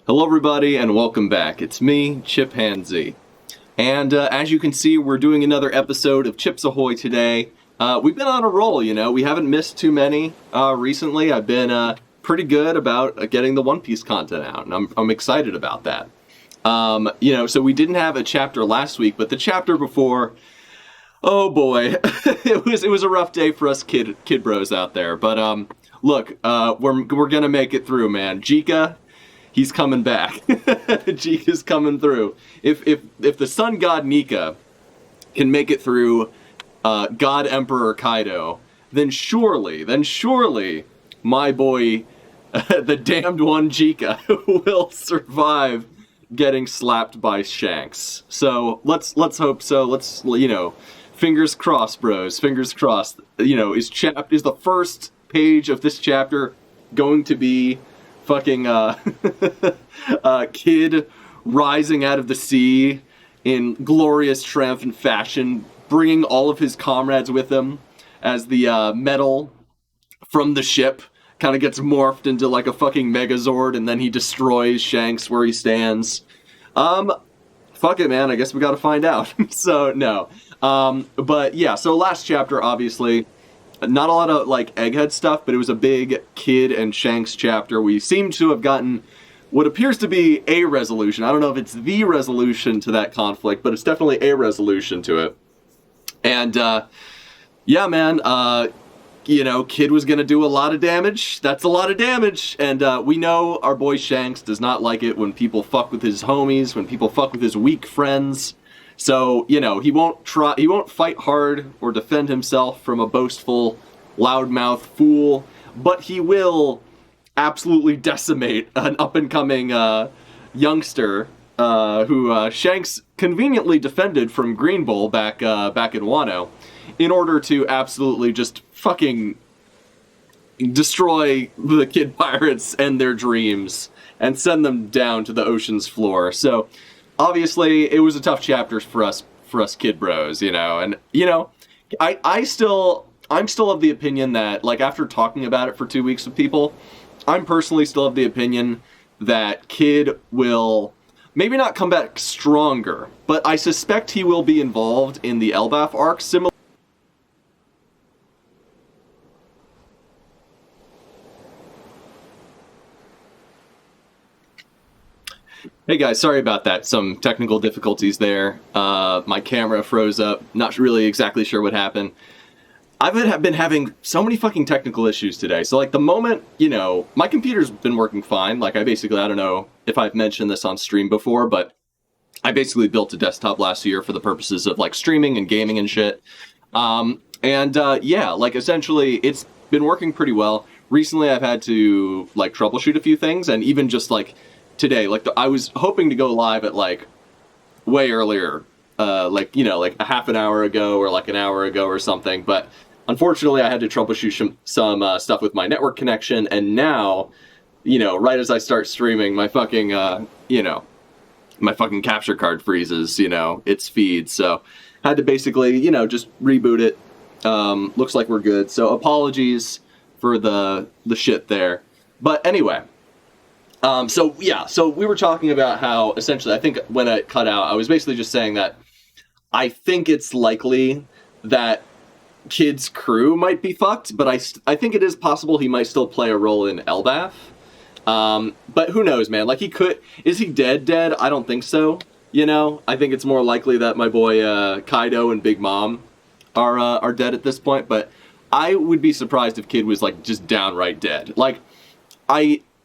Hello everybody and welcome back. It's me, ChipZ. And as you can see, we're doing another episode of Chips Ahoy today. We've been on a roll, we haven't missed too many recently. I've been pretty good about getting the One Piece content out, and I'm excited about that. So we didn't have a chapter last week, but the chapter before, oh boy, it was a rough day for us kid bros out there. But look, we're gonna make it through, man. Jika, he's coming back. Jika's coming through. If the sun god Nika can make it through God Emperor Kaido, then surely my boy, the damned one Jika, will survive getting slapped by Shanks. So let's hope so. Let's fingers crossed, bros. Fingers crossed. Is the first page of this chapter going to be fucking Kid rising out of the sea in glorious triumphant fashion, bringing all of his comrades with him as the metal from the ship kind of gets morphed into like a fucking Megazord, and then he destroys Shanks where he stands. Fuck it, man. I guess we gotta find out. So, no. But yeah, so last chapter, obviously, not a lot of like Egghead stuff, but it was a big Kid and Shanks chapter. We seem to have gotten what appears to be a resolution. I don't know if it's the resolution to that conflict, but it's definitely a resolution to it. And yeah, man, Kid was gonna do a lot of damage. That's a lot of damage, and we know our boy Shanks does not like it when people fuck with his homies, when people fuck with his weak friends. So, he won't fight hard or defend himself from a boastful, loudmouth fool, but he will absolutely decimate an up-and-coming youngster who Shanks conveniently defended from Green Bull back in Wano, in order to absolutely just fucking destroy the Kid Pirates and their dreams and send them down to the ocean's floor. So obviously, it was a tough chapter for us kid bros, and I'm still of the opinion that, like, after talking about it for 2 weeks with people, I'm personally still of the opinion that Kid will maybe not come back stronger, but I suspect he will be involved in the Elbaf arc, similar. Hey guys, sorry about that. Some technical difficulties there. My camera froze up. Not really exactly sure what happened. I've been having so many fucking technical issues today. So like the moment, my computer's been working fine. Like I don't know if I've mentioned this on stream before, but I basically built a desktop last year for the purposes of like streaming and gaming and shit. Yeah, like essentially it's been working pretty well. Recently I've had to like troubleshoot a few things, and even just like today, like I was hoping to go live at like way earlier, like a half an hour ago or like an hour ago or something, but unfortunately I had to troubleshoot some stuff with my network connection, and now, right as I start streaming, my fucking my fucking capture card freezes, its feed, so had to basically, just reboot it. Looks like we're good, so apologies for the shit there, but anyway. So we were talking about how, essentially, I think when I cut out, I was basically just saying that I think it's likely that Kid's crew might be fucked, but I think it is possible he might still play a role in Elbaf. But who knows, man? Like, is he dead? I don't think so, I think it's more likely that my boy Kaido and Big Mom are dead at this point, but I would be surprised if Kid was, like, just downright dead. Like,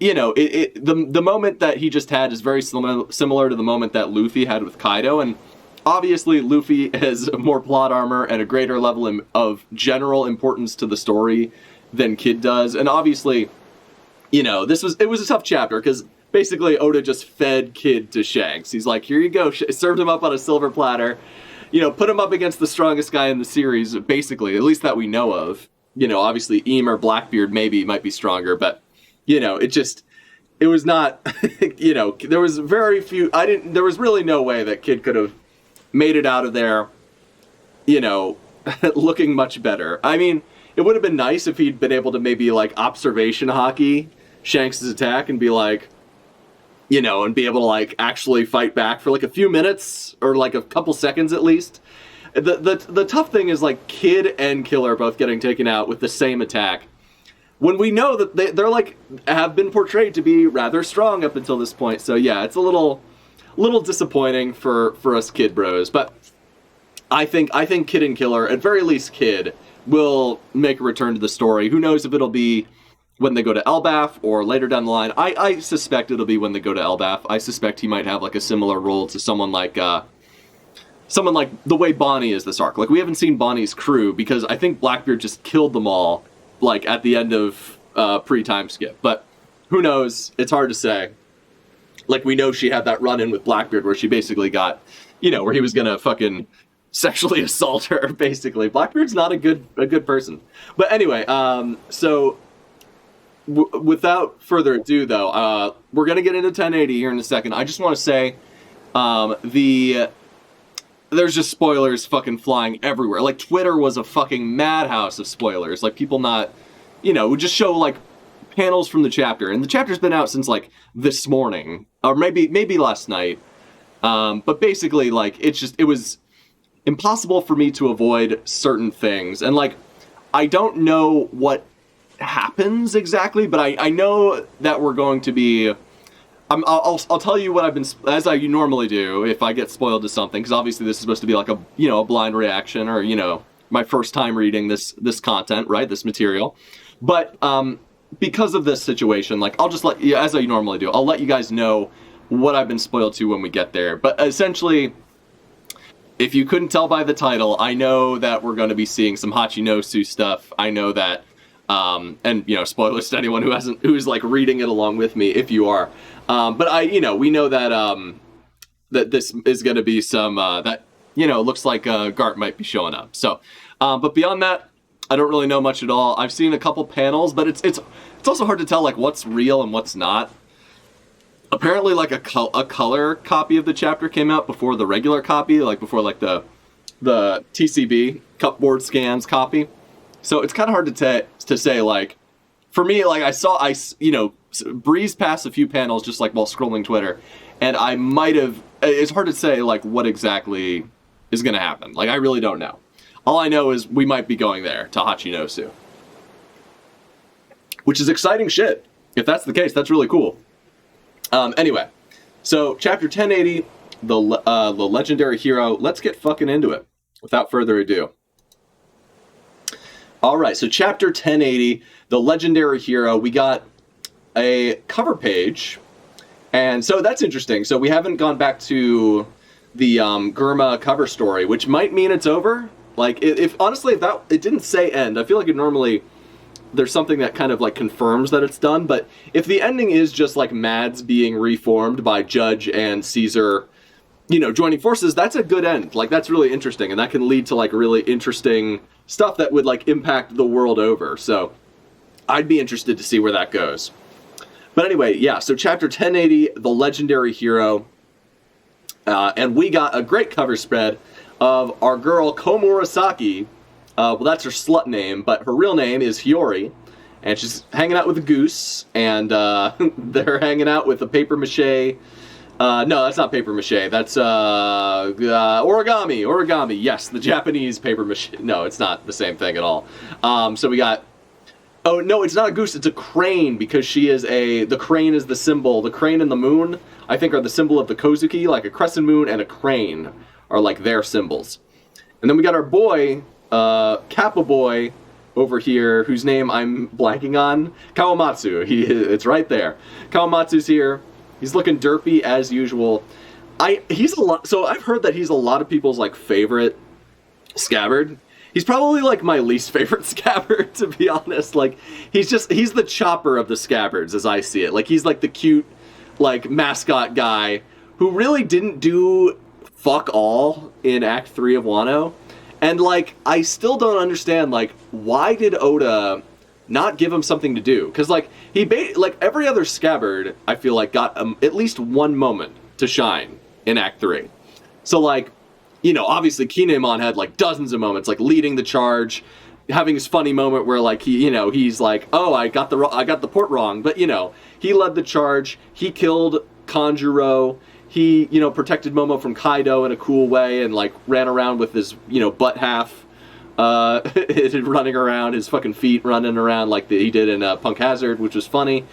the moment that he just had is very similar to the moment that Luffy had with Kaido, and obviously Luffy has more plot armor and a greater level of general importance to the story than Kid does, and obviously, it was a tough chapter, because basically Oda just fed Kid to Shanks. He's like, here you go, served him up on a silver platter, put him up against the strongest guy in the series, basically, at least that we know of. Obviously Eam or Blackbeard might be stronger, but it was not, there was very few, there was really no way that Kid could have made it out of there, looking much better. I mean, it would have been nice if he'd been able to maybe, like, observation hockey Shanks' attack and be like, you know, and be able to like actually fight back for like a few minutes or like a couple seconds at least. The tough thing is like Kid and Killer both getting taken out with the same attack, when we know that they're like have been portrayed to be rather strong up until this point. So yeah, it's a little disappointing for us Kid bros, but I think Kid and Killer, at very least Kid, will make a return to the story. Who knows if it'll be when they go to Elbaf or later down the line. I suspect it'll be when they go to Elbaf. I suspect he might have like a similar role to someone like the way Bonnie is this arc. Like, we haven't seen Bonnie's crew because I think Blackbeard just killed them all like at the end of pre-time skip. But who knows? It's hard to say. Like, we know she had that run-in with Blackbeard where she basically got, you know, where he was gonna fucking sexually assault her, basically. Blackbeard's not a good person. But anyway, so without further ado, though, we're gonna get into 1080 here in a second. I just want to say, there's just spoilers fucking flying everywhere. Like, Twitter was a fucking madhouse of spoilers. Like, people not, you know, would just show like panels from the chapter, and the chapter's been out since like this morning or maybe last night. But basically, like, it was impossible for me to avoid certain things, and like, I don't know what happens exactly, but I know that we're going to be. I'll tell you what I've been, as I normally do if I get spoiled to something, because obviously this is supposed to be like a blind reaction, or, you know, my first time reading this content, right, this material. But because of this situation, like, I'll just let you, as I normally do, I'll let you guys know what I've been spoiled to when we get there. But essentially, if you couldn't tell by the title, I know that we're going to be seeing some Hachinosu stuff. I know that, and, you know, spoilers to anyone who's like reading it along with me, if you are. But we know that that this is going to be some that, you know, looks like GARP might be showing up. So, but beyond that, I don't really know much at all. I've seen a couple panels, but it's also hard to tell like what's real and what's not. Apparently, like a color copy of the chapter came out before the regular copy, like before like the TCB cupboard scans copy. So it's kind of hard to say, like, for me, like, I breezed past a few panels just like while scrolling Twitter, and I might have, it's hard to say like what exactly is going to happen. Like, I really don't know. All I know is we might be going there to Hachinosu, which is exciting shit. If that's the case, that's really cool. Anyway, so chapter 1080, the legendary hero. Let's get fucking into it without further ado. All right, so chapter 1080, the legendary hero. We got a cover page, and so that's interesting. So we haven't gone back to the Gurma cover story, which might mean it's over. Like, if honestly, if that it didn't say end, I feel like it normally there's something that kind of like confirms that it's done. But if the ending is just like Mads being reformed by Judge and Caesar, you know, joining forces, that's a good end. Like, that's really interesting, and that can lead to like really interesting stuff that would like impact the world over. So I'd be interested to see where that goes. But anyway, yeah, so chapter 1080, the legendary hero, and we got a great cover spread of our girl Komurasaki. Well, that's her slut name, but her real name is Hiyori, and she's hanging out with a goose, and they're hanging out with a paper mache. No, that's not paper mache. That's origami. Yes, the Japanese paper mache. No, it's not the same thing at all. So we got. Oh no, it's not a goose. It's a crane, because she is the crane is the symbol. The crane and the moon, I think, are the symbol of the Kozuki. Like a crescent moon and a crane are like their symbols. And then we got our boy, Kappa boy, over here, whose name I'm blanking on. Kawamatsu. It's right there. Kawamatsu's here. He's looking derpy as usual. He's a lot. So I've heard that he's a lot of people's like favorite scabbard. He's probably like my least favorite scabbard, to be honest. Like, he's the Chopper of the scabbards, as I see it. Like, he's like the cute, like, mascot guy who really didn't do fuck all in Act 3 of Wano. And like, I still don't understand, like, why did Oda not give him something to do? Because like, like every other scabbard, I feel like got at least one moment to shine in Act 3. So like, you know, obviously Kinemon had like dozens of moments, like leading the charge, having his funny moment where like he's like, oh, I got the port wrong, but you know, he led the charge. He killed Kanjuro. He, you know, protected Momo from Kaido in a cool way and, like, ran around with his, you know, butt half running around, his fucking feet running around like he did in Punk Hazard, which was funny.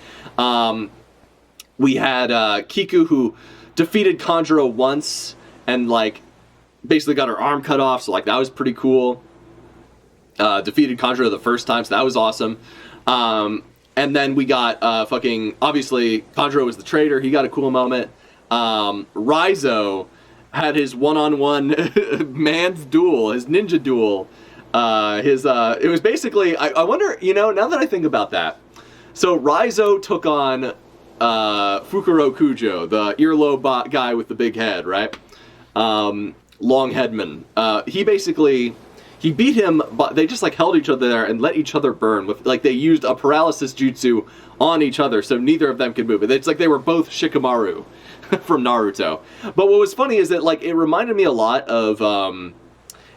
We had Kiku, who defeated Kanjuro once and, like, basically got her arm cut off, so, like, that was pretty cool. Defeated Kanjuro the first time, so that was awesome. And then we got obviously, Kanjuro was the traitor, he got a cool moment. Raizo had his one-on-one man's duel, his ninja duel. It was basically, I wonder, you know, now that I think about that. So Raizo took on Fukuro Kujo, the earlobe guy with the big head, right? Long headman. He beat him, but they just, like, held each other there and let each other burn. With, like, they used a paralysis jutsu on each other, so neither of them could move. It's like they were both Shikamaru from Naruto. But what was funny is that, like, it reminded me a lot of,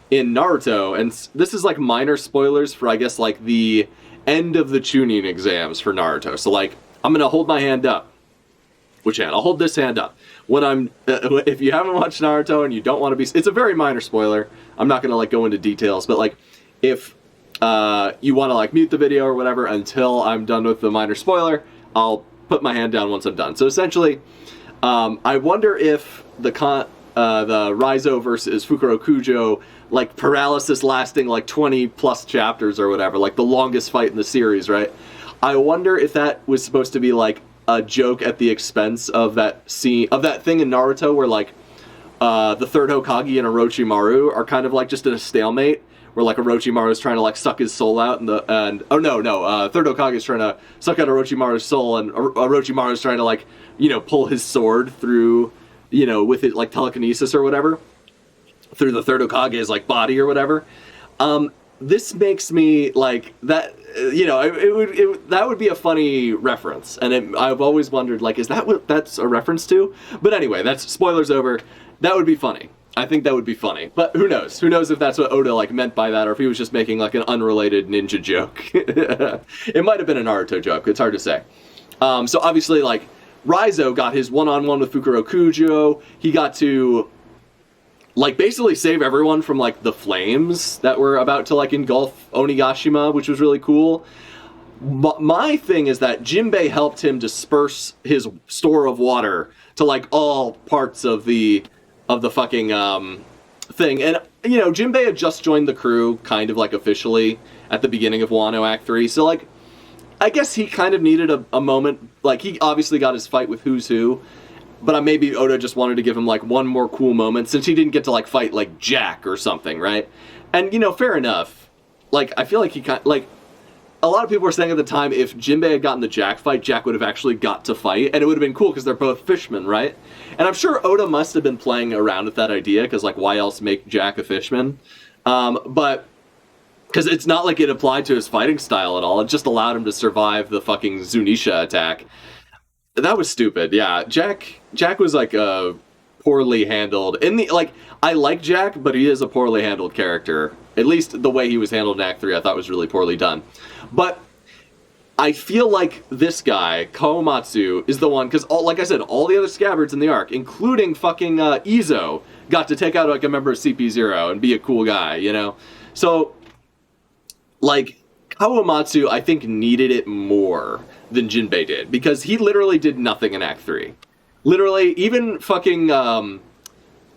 in Naruto, and this is, like, minor spoilers for, I guess, like, the end of the Chunin exams for Naruto. So, like, I'm gonna hold my hand up. Which hand? I'll hold this hand up. When I'm, if you haven't watched Naruto and you don't want to be, it's a very minor spoiler. I'm not going to, like, go into details, but, like, if you want to, like, mute the video or whatever until I'm done with the minor spoiler, I'll put my hand down once I'm done. So essentially, I wonder if the Raizo versus Fukuro Kujo, like, paralysis lasting, like, 20 plus chapters or whatever, like the longest fight in the series, right? I wonder if that was supposed to be, like, a joke at the expense of that scene, of that thing in Naruto where, like, the third Hokage and Orochimaru are kind of, like, just in a stalemate, where, like, Orochimaru is trying to, like, suck his soul out, third Hokage is trying to suck out Orochimaru's soul, and Orochimaru is trying to, like, you know, pull his sword through, you know, with it, like, telekinesis or whatever, through the third Hokage's, like, body or whatever. This makes me, like, that, you know, that would be a funny reference, and I've always wondered, like, is that what that's a reference to? But anyway, that's spoilers over. That would be funny. I think that would be funny. But who knows? Who knows if that's what Oda, like, meant by that, or if he was just making, like, an unrelated ninja joke. It might have been a Naruto joke. It's hard to say. So obviously, like, Raizo got his one-on-one with Fukuro Kujo. He got to, like, basically save everyone from, like, the flames that were about to, like, engulf Onigashima, which was really cool. My thing is that Jinbei helped him disperse his store of water to, like, all parts of the fucking thing. And, you know, Jinbei had just joined the crew, kind of, like, officially at the beginning of Wano Act 3. So, like, I guess he kind of needed a moment. Like, he obviously got his fight with Who's Who, but maybe Oda just wanted to give him, like, one more cool moment, since he didn't get to, like, fight, like, Jack or something, right? And, you know, fair enough. Like, I feel like he kind of, like, a lot of people were saying at the time, if Jinbei had gotten the Jack fight, Jack would have actually got to fight, and it would have been cool, because they're both fishmen, right? And I'm sure Oda must have been playing around with that idea, because, like, why else make Jack a fishman? But, because it's not like it applied to his fighting style at all, it just allowed him to survive the fucking Zunisha attack. That was stupid, yeah. Jack was, like, poorly handled. I like Jack, but he is a poorly handled character. At least the way he was handled in Act 3, I thought was really poorly done. But I feel like this guy, Kawamatsu, is the one, because, like I said, all the other scabbards in the arc, including fucking Izo, got to take out, like, a member of CP0 and be a cool guy, you know? So, like, Kawamatsu, I think, needed it more than Jinbei did, because he literally did nothing in Act 3. Literally, even fucking, the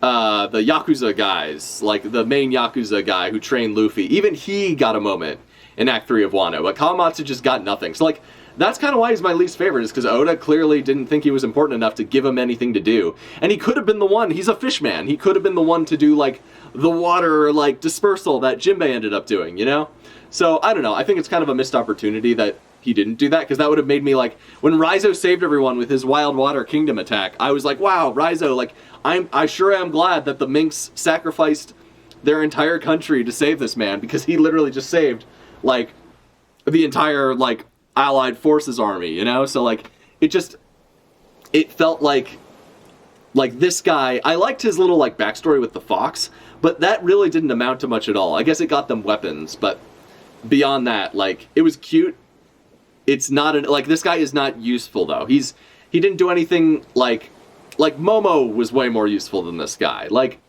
Yakuza guys, like, the main Yakuza guy who trained Luffy, even he got a moment in Act 3 of Wano, but Kawamatsu just got nothing. So, like, that's kind of why he's my least favorite, is because Oda clearly didn't think he was important enough to give him anything to do. And he could have been the one, he's a fishman, he could have been the one to do, like, the water, like, dispersal that Jinbei ended up doing, you know? So, I don't know, I think it's kind of a missed opportunity that he didn't do that, because that would have made me, like, when Raizo saved everyone with his Wild Water Kingdom attack, I was like, wow, Raizo, like, I sure am glad that the Minks sacrificed their entire country to save this man, because he literally just saved, like, the entire, like, Allied Forces army, you know? So, like, it felt like this guy, I liked his little, like, backstory with the fox, but that really didn't amount to much at all. I guess it got them weapons, but beyond that, like, it was cute. It's not, like, this guy is not useful, though. He's he didn't do anything like Momo was way more useful than this guy. Like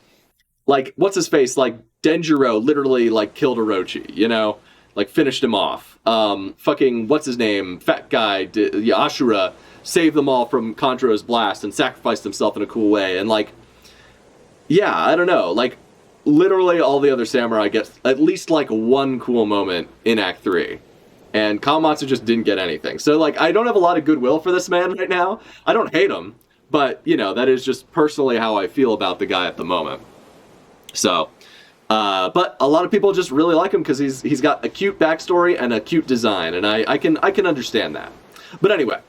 what's his face? Like Denjiro literally like killed Orochi, you know, like finished him off. Fucking what's his name? Fat guy, Ashura saved them all from Kanjuro's blast and sacrificed himself in a cool way. And like, yeah, I don't know, like literally all the other samurai get at least like one cool moment in Act 3. And Kawamatsu just didn't get anything. So like, I don't have a lot of goodwill for this man right now. I don't hate him, but you know, that is just personally how I feel about the guy at the moment. So, but a lot of people just really like him because he's got a cute backstory and a cute design, and I can understand that. But anyway,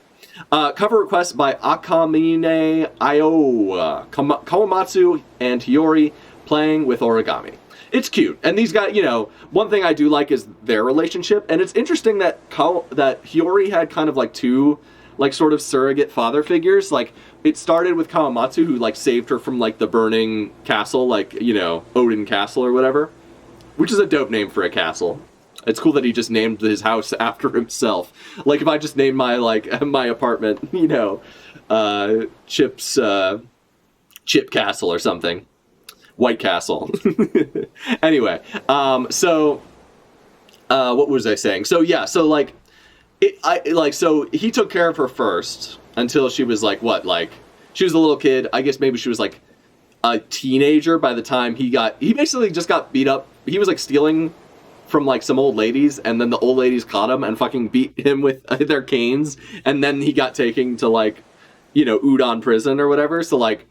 cover request by Akamine Io, Kawamatsu and Hiyori playing with origami. It's cute, and these guys, you know, one thing I do like is their relationship, and it's interesting that that Hiyori had kind of like two, like sort of surrogate father figures. Like it started with Kawamatsu, who like saved her from like the burning castle, like, you know, Odin Castle or whatever, which is a dope name for a castle. It's cool that he just named his house after himself. Like if I just named my my apartment, you know, Chip's Chip Castle or something. White Castle. Anyway, so what was I saying? So yeah, so like so he took care of her first until she was like what? Like she was a little kid. I guess maybe she was like a teenager by the time he basically just got beat up. He was like stealing from like some old ladies, and then the old ladies caught him and fucking beat him with their canes, and then he got taken to like, you know, Udon prison or whatever. So like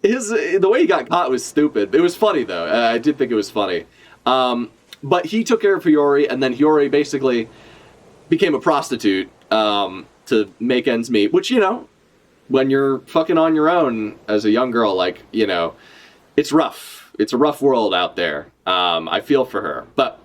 the way he got caught was stupid. It was funny though. I did think it was funny. But he took care of Hiyori, and then Hiyori basically became a prostitute to make ends meet. Which, you know, when you're fucking on your own as a young girl, like, you know, it's rough. It's a rough world out there. I feel for her. But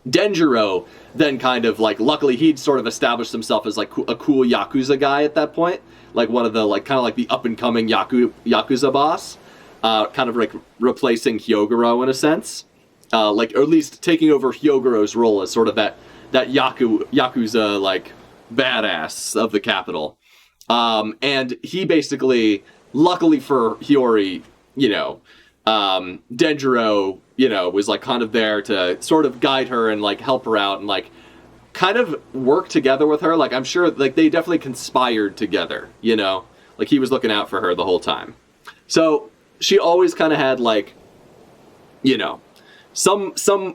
Denjiro then kind of like, luckily he'd sort of established himself as like a cool Yakuza guy at that point. Like one of the like kind of like the up and coming Yakuza boss, kind of like replacing Hyogoro in a sense, like or at least taking over Hyogoro's role as sort of that Yakuza like badass of the capital. And he basically, luckily for Hiyori, you know, Denjiro, you know, was like kind of there to sort of guide her and like help her out and like kind of work together with her. Like I'm sure like they definitely conspired together, you know, like he was looking out for her the whole time. So she always kind of had like, you know,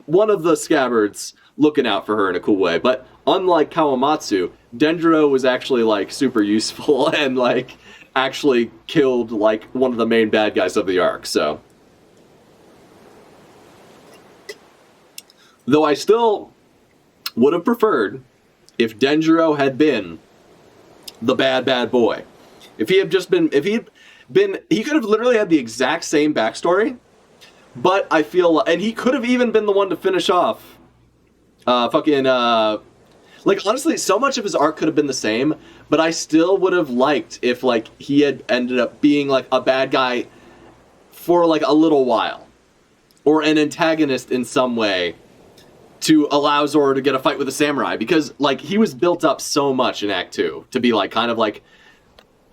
one of the scabbards looking out for her in a cool way. But unlike Kawamatsu, Denjiro was actually like super useful and like actually killed like one of the main bad guys of the arc. So though I still would have preferred if Denjiro had been the bad boy. If he could have literally had the exact same backstory, but I feel, and he could have even been the one to finish off, like honestly, so much of his arc could have been the same, but I still would have liked if like he had ended up being like a bad guy for like a little while, or an antagonist in some way, to allow Zoro to get a fight with a samurai, because like he was built up so much in Act 2 to be like kind of like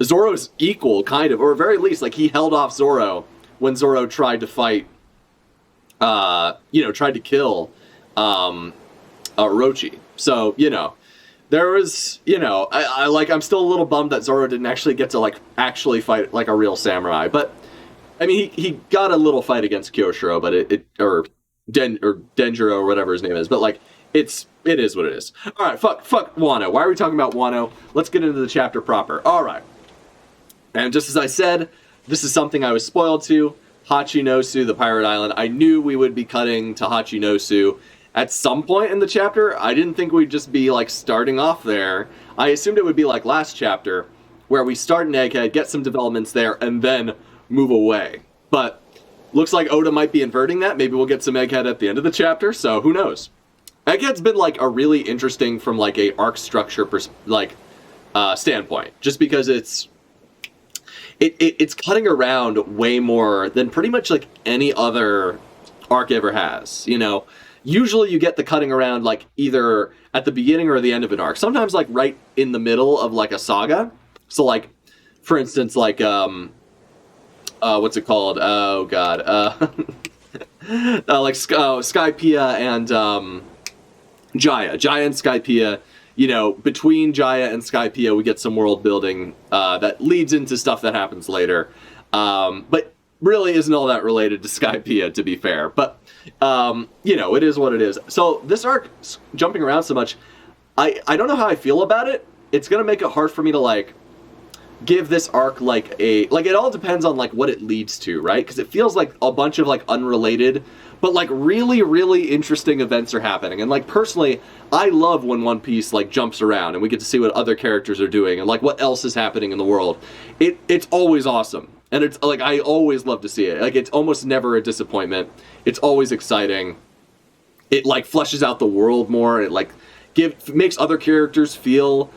Zoro's equal, kind of, or at very least like he held off Zoro when Zoro tried to fight, tried to kill Orochi. So, you know, there was, you know, I'm still a little bummed that Zoro didn't actually get to like actually fight like a real samurai, but I mean he got a little fight against Kyoshiro, but Denjiro or whatever his name is, but like it is what it is. All right, fuck Wano. Why are we talking about Wano? Let's get into the chapter proper. All right, and just as I said, this is something I was spoiled to. Hachinosu, the pirate island. I knew we would be cutting to Hachinosu at some point in the chapter. I didn't think we'd just be like starting off there. I assumed it would be like last chapter, where we start in Egghead, get some developments there, and then move away. But looks like Oda might be inverting that. Maybe we'll get some Egghead at the end of the chapter, so who knows? Egghead's been like a really interesting from like a arc structure standpoint, just because it's cutting around way more than pretty much like any other arc ever has. You know, usually you get the cutting around like either at the beginning or the end of an arc. Sometimes like right in the middle of like a saga. So like, for instance, like what's it called? Oh god, like Skypiea and Jaya and Skypiea. You know, between Jaya and Skypiea, we get some world building that leads into stuff that happens later, but really isn't all that related to Skypiea, to be fair. But you know, it is what it is. So this arc, jumping around so much, I don't know how I feel about it. It's gonna make it hard for me to like give this arc like it all depends on like what it leads to, right? Because it feels like a bunch of like unrelated but like really, really interesting events are happening. And like personally, I love when One Piece like jumps around and we get to see what other characters are doing and like what else is happening in the world. It's always awesome. And it's like, I always love to see it. Like, it's almost never a disappointment. It's always exciting. It like fleshes out the world more. It like makes other characters feel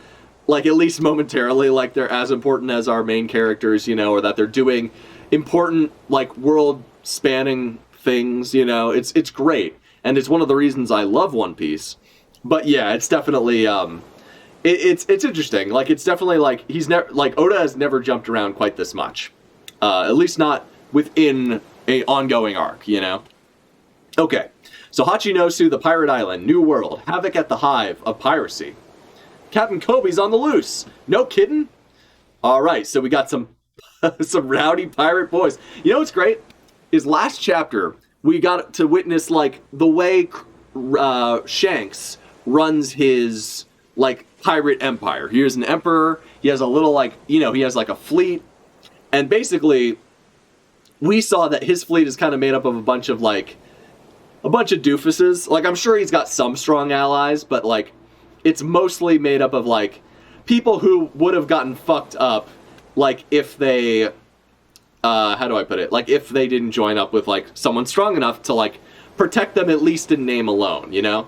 like, at least momentarily, like they're as important as our main characters, you know, or that they're doing important like world spanning things, you know. It's great, and it's one of the reasons I love One Piece. But yeah, it's definitely it's interesting. Like, it's definitely like he's never like Oda has never jumped around quite this much, at least not within a ongoing arc, you know. Okay, so Hachinosu, the pirate island, new world, havoc at the hive of piracy. Captain Kobe's on the loose. No kidding. All right, so we got some some rowdy pirate boys. You know what's great? Is last chapter, we got to witness, like, the way Shanks runs his, like, pirate empire. He is an emperor. He has a little, like, you know, he has, like, a fleet. And basically, we saw that his fleet is kind of made up of a bunch of doofuses. Like, I'm sure he's got some strong allies, but, like, it's mostly made up of, like, people who would have gotten fucked up, like, if they... how do I put it? Like, if they didn't join up with, like, someone strong enough to, like, protect them at least in name alone, you know?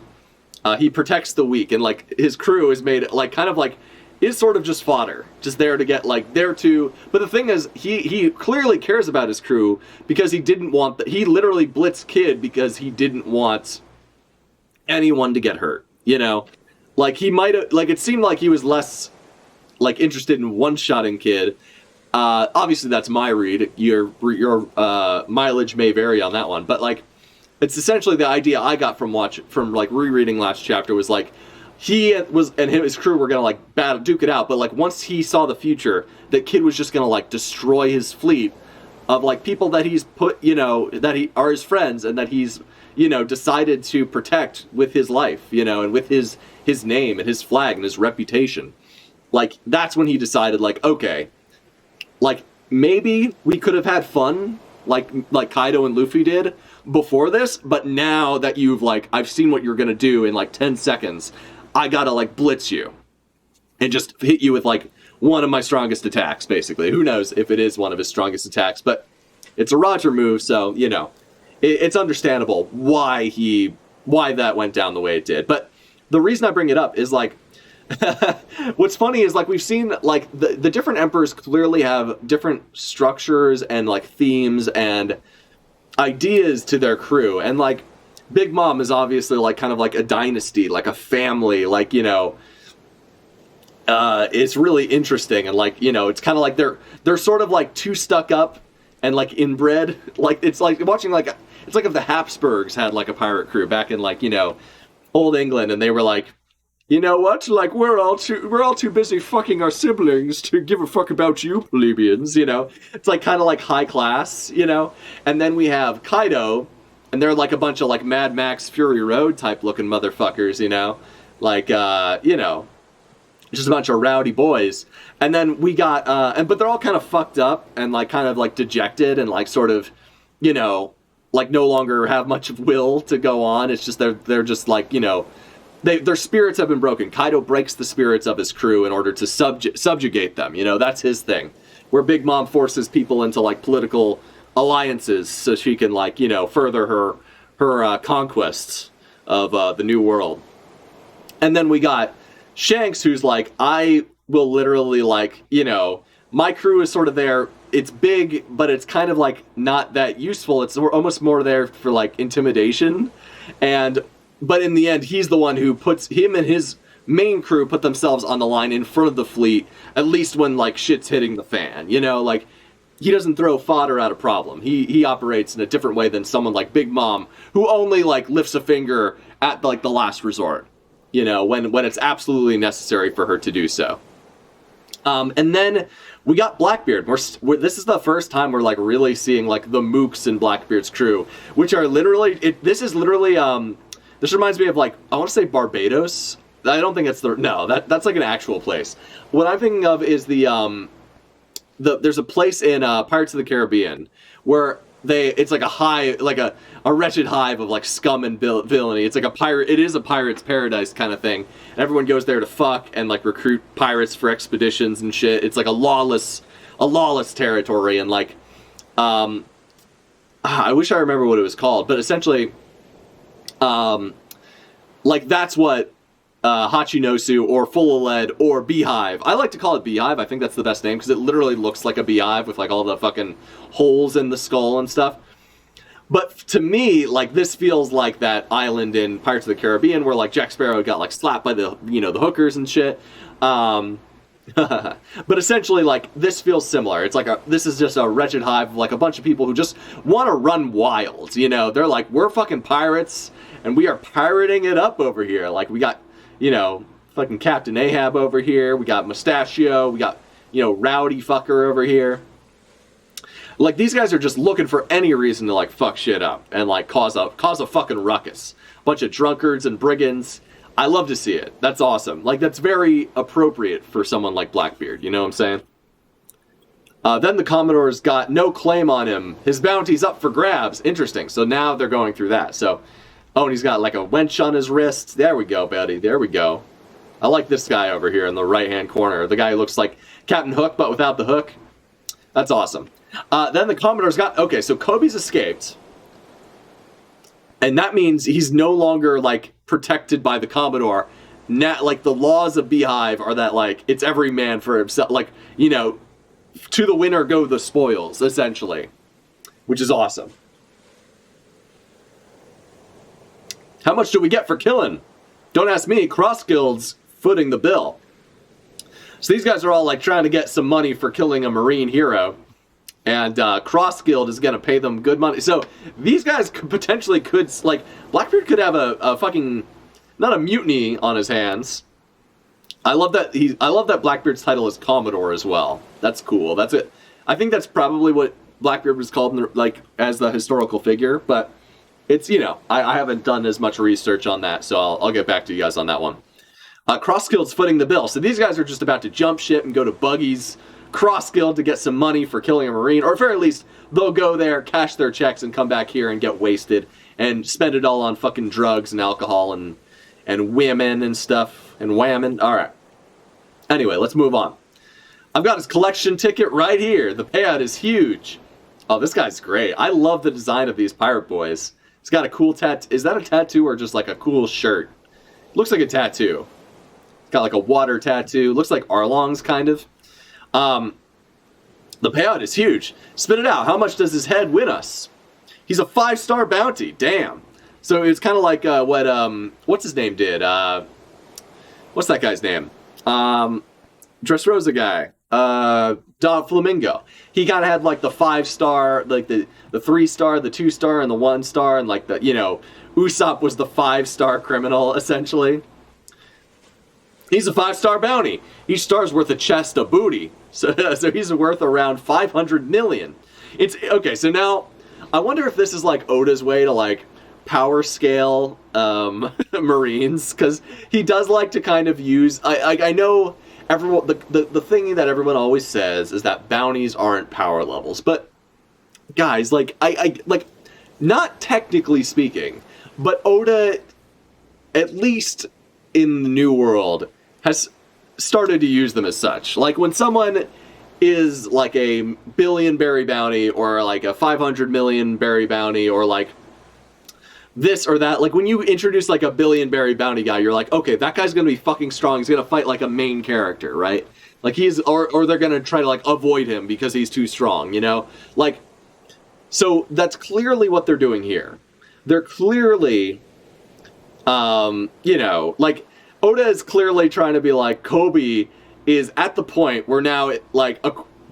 He protects the weak, and, like, his crew is made, like, kind of, like, is sort of just fodder. Just there to get, like, there to... But the thing is, he clearly cares about his crew because he didn't want... He literally blitzed Kid because he didn't want anyone to get hurt, you know? Like, he might have... Like, it seemed like he was less, like, interested in one-shotting Kid. Obviously, that's my read. Your mileage may vary on that one, but like, it's essentially the idea I got from like rereading last chapter was like, he was and his crew were gonna like duke it out, but like once he saw the future, that Kid was just gonna like destroy his fleet of like people that he's put, you know, that he are his friends and that he's, you know, decided to protect with his life, you know, and with his name and his flag and his reputation. Like, that's when he decided, like, okay. Like, maybe we could have had fun, like Kaido and Luffy did before this, but now that you've, like, I've seen what you're gonna do in, like, 10 seconds, I gotta, like, blitz you. And just hit you with, like, one of my strongest attacks, basically. Who knows if it is one of his strongest attacks, but it's a Roger move, so, you know, it's understandable why that went down the way it did. But the reason I bring it up is, like, what's funny is, like, we've seen, like, the different emperors clearly have different structures and, like, themes and ideas to their crew. And, like, Big Mom is obviously, like, kind of like a dynasty, like a family, like, you know, it's really interesting. And, like, you know, it's kind of like they're sort of, like, too stuck up and, like, inbred. Like, it's like watching, like, it's like if the Habsburgs had, like, a pirate crew back in, like, you know, old England, and they were like, you know what? Like, we're all too busy fucking our siblings to give a fuck about you plebeians, you know? It's, like, kind of like high class, you know? And then we have Kaido, and they're, like, a bunch of, like, Mad Max Fury Road type looking motherfuckers, you know? Like, you know, just a bunch of rowdy boys. And then we got, but they're all kind of fucked up and, like, kind of, like, dejected and, like, sort of, you know, like, no longer have much will to go on. It's just, they're just, like, you know, their spirits have been broken. Kaido breaks the spirits of his crew in order to subjugate them. You know, that's his thing. Where Big Mom forces people into, like, political alliances so she can, like, you know, further her conquests of the New World. And then we got Shanks, who's like, I will literally, like, you know, my crew is sort of there. It's big, but it's kind of, like, not that useful. It's almost more there for, like, intimidation. But in the end, he's the one who puts him and his main crew put themselves on the line in front of the fleet, at least when, like, shit's hitting the fan, you know? Like, he doesn't throw fodder at a problem. He operates in a different way than someone like Big Mom, who only, like, lifts a finger at, like, the last resort, you know, when it's absolutely necessary for her to do so. And then we got Blackbeard. This is the first time we're, like, really seeing, like, the mooks in Blackbeard's crew, which are literally, this reminds me of, like, I want to say Barbados. I don't think it's that's like an actual place. What I'm thinking of is there's a place in Pirates of the Caribbean where it's like a wretched hive of, like, scum and villainy. It's like it is a pirate's paradise kind of thing. And everyone goes there to fuck and, like, recruit pirates for expeditions and shit. It's like a lawless territory, and, like, I wish I remember what it was called, but essentially, like, that's what Hachinosu or Full of Lead or Beehive. I like to call it Beehive. I think that's the best name because it literally looks like a beehive with, like, all the fucking holes in the skull and stuff. But to me, like, this feels like that island in Pirates of the Caribbean where, like, Jack Sparrow got, like, slapped by the hookers and shit. But essentially, like, this feels similar. It's like this is just a wretched hive of, like, a bunch of people who just want to run wild, you know? They're like, we're fucking pirates, and we are pirating it up over here. Like, we got, you know, fucking Captain Ahab over here. We got Mustachio. We got, you know, Rowdy Fucker over here. Like, these guys are just looking for any reason to, like, fuck shit up and, like, cause a fucking ruckus. Bunch of drunkards and brigands. I love to see it. That's awesome. Like, that's very appropriate for someone like Blackbeard. You know what I'm saying? Then the Commodore's got no claim on him. His bounty's up for grabs. Interesting. So now they're going through that. So, oh, and he's got, like, a wench on his wrist. There we go, buddy. There we go. I like this guy over here in the right-hand corner. The guy who looks like Captain Hook, but without the hook. That's awesome. Then the Commodore's got... Okay, so Kobe's escaped. And that means he's no longer, like, protected by the Commodore. Now, like, the laws of Beehive are that, like, it's every man for himself. Like, you know, to the winner go the spoils, essentially. Which is awesome. How much do we get for killing? Don't ask me. Cross Guild's footing the bill. So these guys are all, like, trying to get some money for killing a Marine hero. And Cross Guild is going to pay them good money. So these guys potentially could, like, Blackbeard could have a fucking, not a mutiny on his hands. I love that Blackbeard's title is Commodore as well. That's cool. That's it. I think that's probably what Blackbeard was called, like, as the historical figure. But it's, you know, I haven't done as much research on that, so I'll get back to you guys on that one. Cross Guild's footing the bill. So these guys are just about to jump ship and go to Buggy's Cross Guild to get some money for killing a Marine, or at very least they'll go there, cash their checks, and come back here and get wasted and spend it all on fucking drugs and alcohol and women and stuff and whamming. All right. Anyway, let's move on. I've got his collection ticket right here. The payout is huge. Oh, this guy's great. I love the design of these pirate boys. He's got a cool tattoo. Is that a tattoo or just like a cool shirt? Looks like a tattoo. It's got like a water tattoo. Looks like Arlong's kind of. The payout is huge. Spit it out. How much does his head win us? He's a 5-star bounty. Damn. So it's kind of like what's his name did? What's that guy's name? Dressrosa guy. Don Flamingo. He kind of had like the 5-star, like the 3-star, the 2-star, and the 1-star, and like the, you know, Usopp was the 5-star criminal essentially. He's a 5-star bounty. Each star's worth a chest of booty. So he's worth around 500 million. It's okay. So now I wonder if this is like Oda's way to like power scale Marines, because he does like to kind of use. I know everyone. The thing that everyone always says is that bounties aren't power levels, but guys, like I like, not technically speaking, but Oda, at least in the New World, has started to use them as such. Like when someone is like a billion berry bounty or like a 500 million berry bounty or like this or that, like when you introduce like a billion berry bounty guy, you're like, okay, that guy's gonna be fucking strong. He's gonna fight like a main character, right? Like he's, or they're gonna try to like avoid him because he's too strong, you know? Like, so that's clearly what they're doing here. They're clearly, you know, like, Oda is clearly trying to be like, Kobe is at the point where now,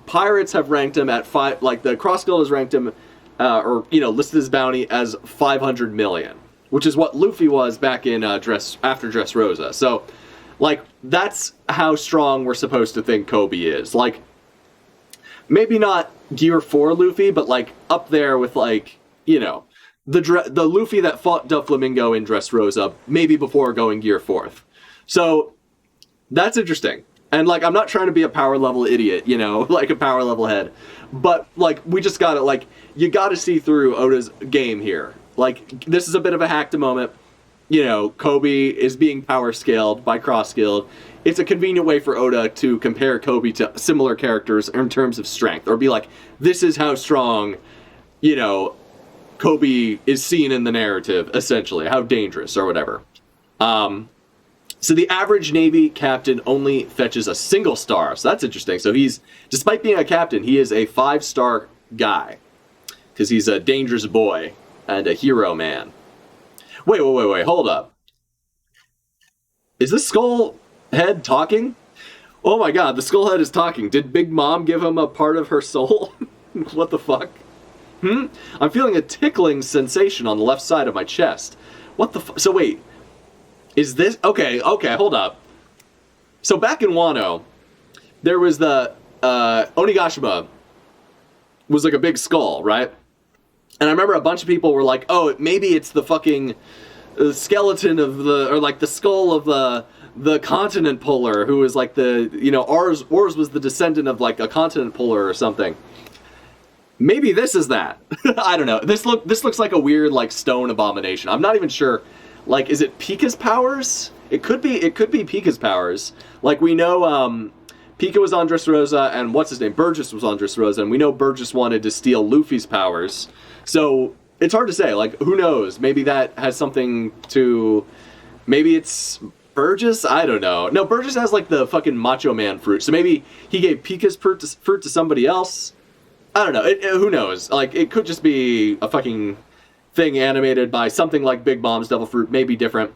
pirates have ranked him at 5, like, the Cross Guild has ranked him, listed his bounty as 500 million, which is what Luffy was back in after Dressrosa. So, like, that's how strong we're supposed to think Kobe is. Like, maybe not Gear 4 Luffy, but, like, up there with, like, the Luffy that fought Doflamingo in Dressrosa, maybe before going Gear 4th. So, that's interesting. And, like, I'm not trying to be a power level idiot, like a power level head. But, like, we just gotta, like, you gotta see through Oda's game here. Like, this is a bit of a hacked moment. Kobe is being power scaled by Cross Guild. It's a convenient way for Oda to compare Kobe to similar characters in terms of strength. Or be like, this is how strong, Kobe is seen in the narrative, essentially. How dangerous, or whatever. So the average Navy captain only fetches a single star. So that's interesting. So despite being a captain, he is a 5-star guy. Because he's a dangerous boy and a hero man. Wait, hold up. Is this skull head talking? Oh my god, the skull head is talking. Did Big Mom give him a part of her soul? What the fuck? I'm feeling a tickling sensation on the left side of my chest. What the fuck? So wait. Is this... Okay, hold up. So back in Wano, there was the... Onigashima was like a big skull, right? And I remember a bunch of people were like, oh, maybe it's the fucking skeleton of the... Or like the skull of the continent puller, who was like the... Ours was the descendant of like a continent puller or something. Maybe this is that. I don't know. This looks like a weird like stone abomination. I'm not even sure... Like, is it Pika's powers? It could be Pika's powers. Like, we know, Pika was on Dressrosa, and what's his name? Burgess was on Dressrosa, and we know Burgess wanted to steal Luffy's powers. So, it's hard to say. Like, who knows? Maybe that has something to... Maybe it's Burgess? I don't know. No, Burgess has, like, the fucking Macho Man fruit. So maybe he gave Pika's fruit to somebody else? I don't know. Who knows? Like, it could just be a fucking... thing animated by something like Big Mom's Devil Fruit, may be different.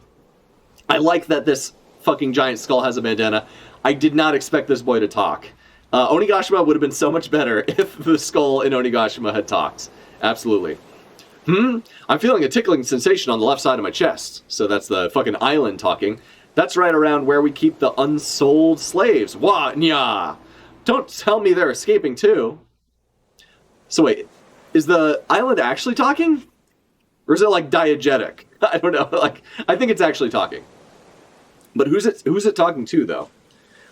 I like that this fucking giant skull has a bandana. I did not expect this boy to talk. Onigashima would have been so much better if the skull in Onigashima had talked. Absolutely. I'm feeling a tickling sensation on the left side of my chest. So that's the fucking island talking. That's right around where we keep the unsold slaves. Wah, nya. Don't tell me they're escaping too. So wait, is the island actually talking? Or is it like diegetic? I don't know. Like, I think it's actually talking. But who's it talking to though?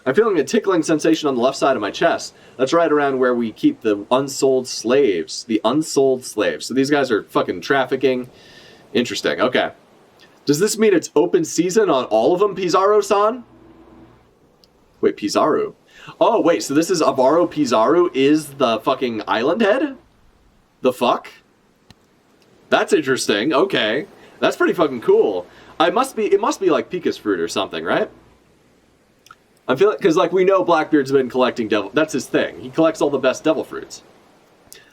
I'm feeling a tickling sensation on the left side of my chest. That's right around where we keep the unsold slaves. The unsold slaves. So these guys are fucking trafficking. Interesting. Okay. Does this mean it's open season on all of them, Pizarro-san? Wait, Pizarro? Oh, wait, so this is Avaro Pizarro is the fucking island head? The fuck? That's interesting. Okay. That's pretty fucking cool. It must be like Pika's fruit or something, right? I'm feeling... Because, like, we know Blackbeard's been collecting devil... That's his thing. He collects all the best devil fruits.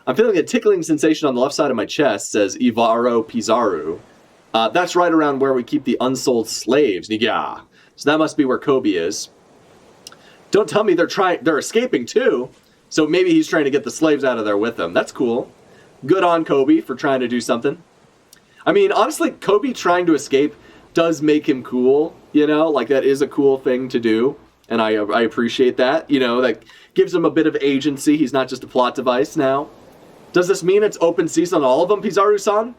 I'm feeling a tickling sensation on the left side of my chest, says Ivaro Pizarro. That's right around where we keep the unsold slaves. Yeah. So that must be where Kobe is. Don't tell me they're escaping too. So maybe he's trying to get the slaves out of there with him. That's cool. Good on Kobe for trying to do something. I mean, honestly, Kobe trying to escape does make him cool, Like, that is a cool thing to do, and I appreciate that, That gives him a bit of agency. He's not just a plot device now. Does this mean it's open season on all of them, Pizarro-san?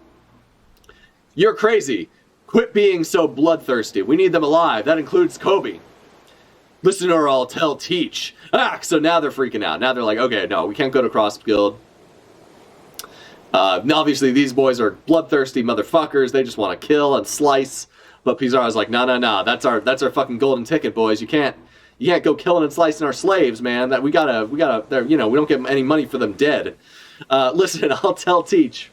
You're crazy. Quit being so bloodthirsty. We need them alive. That includes Kobe. Listen or I'll teach. So now they're freaking out. Now they're like, okay, no, we can't go to Cross Guild. Obviously, these boys are bloodthirsty motherfuckers. They just want to kill and slice. But Pizarro's like, no. That's our fucking golden ticket, boys. You can't go killing and slicing our slaves, man. That we gotta. We don't get any money for them dead. Listen, I'll teach.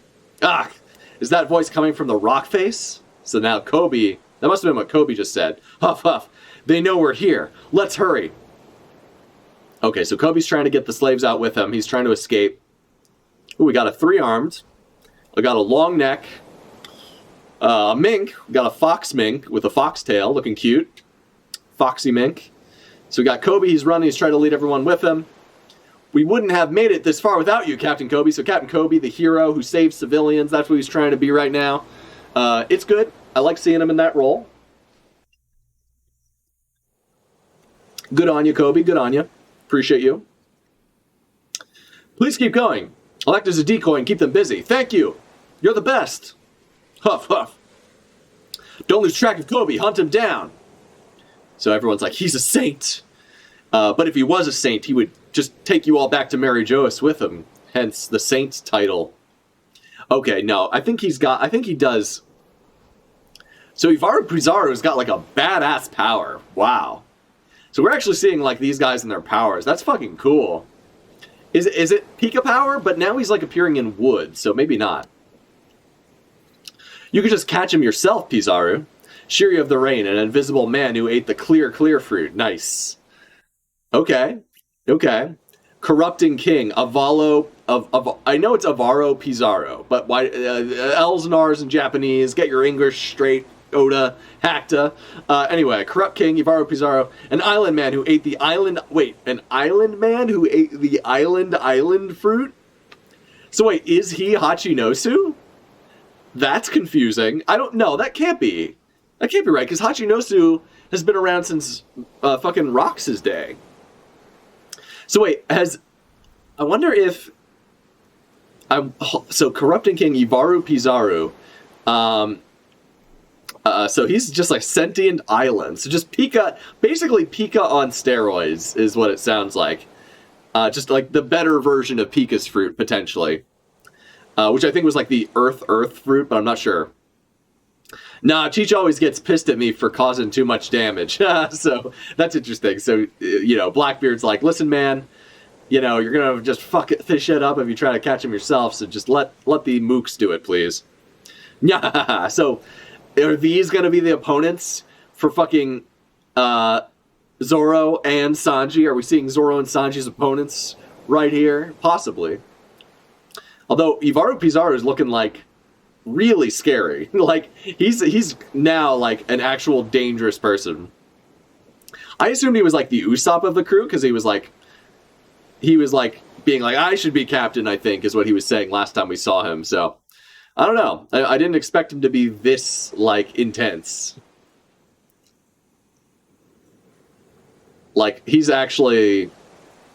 Is that voice coming from the rock face? So now Kobe. That must have been what Kobe just said. Huff, huff. They know we're here. Let's hurry. Okay, so Kobe's trying to get the slaves out with him. He's trying to escape. Ooh, we got a 3-armed. We got a long neck. A mink. We got a fox mink with a fox tail, looking cute. Foxy Mink. So we got Kobe, he's running, he's trying to lead everyone with him. We wouldn't have made it this far without you, Captain Kobe. So Captain Kobe, the hero who saves civilians, that's what he's trying to be right now. It's good. I like seeing him in that role. Good on you, Kobe. Good on you. Appreciate you. Please keep going. I'll act as a decoy and keep them busy. Thank you. You're the best. Huff, huff. Don't lose track of Kobe. Hunt him down. So everyone's like, he's a saint. But if he was a saint, he would just take you all back to Mary Joas with him. Hence the saint title. Okay, no. I think he does. So Ivaru Pizarro's got like a badass power. Wow. So we're actually seeing like these guys in their powers. That's fucking cool. Is it Pika power? But now he's like appearing in wood, so maybe not. You could just catch him yourself, Pizarro. Shiri of the Rain, an invisible man who ate the clear fruit. Nice. Okay. Corrupting King, Avalo of I know it's Avaro Pizarro, but why L's and R's in Japanese? Get your English straight, Oda, Hacta. Anyway, Corrupt King, Ivaro Pizarro, an island man who ate the island... Wait, an island man who ate the island fruit? So wait, is he Hachinosu? That's confusing. I don't know, that can't be. That can't be right, because Hachinosu has been around since fucking Rox's day. So wait, I wonder if... So Corrupting King, Ivaru Pizarro... so he's just like sentient island. So just Pika, basically Pika on steroids is what it sounds like. Just like the better version of Pika's fruit, potentially. Which I think was like the Earth fruit, but I'm not sure. Nah, Cheech always gets pissed at me for causing too much damage. So that's interesting. So, Blackbeard's like, listen, man, you're going to just fuck this shit up if you try to catch him yourself. So just let the mooks do it, please. Yeah. So... Are these going to be the opponents for fucking Zoro and Sanji? Are we seeing Zoro and Sanji's opponents right here? Possibly. Although Ivaru Pizarro is looking like really scary. Like he's now like an actual dangerous person. I assumed he was like the Usopp of the crew because he was like being like, I should be captain, I think is what he was saying last time we saw him. So I don't know. I didn't expect him to be this, like, intense. Like, he's actually,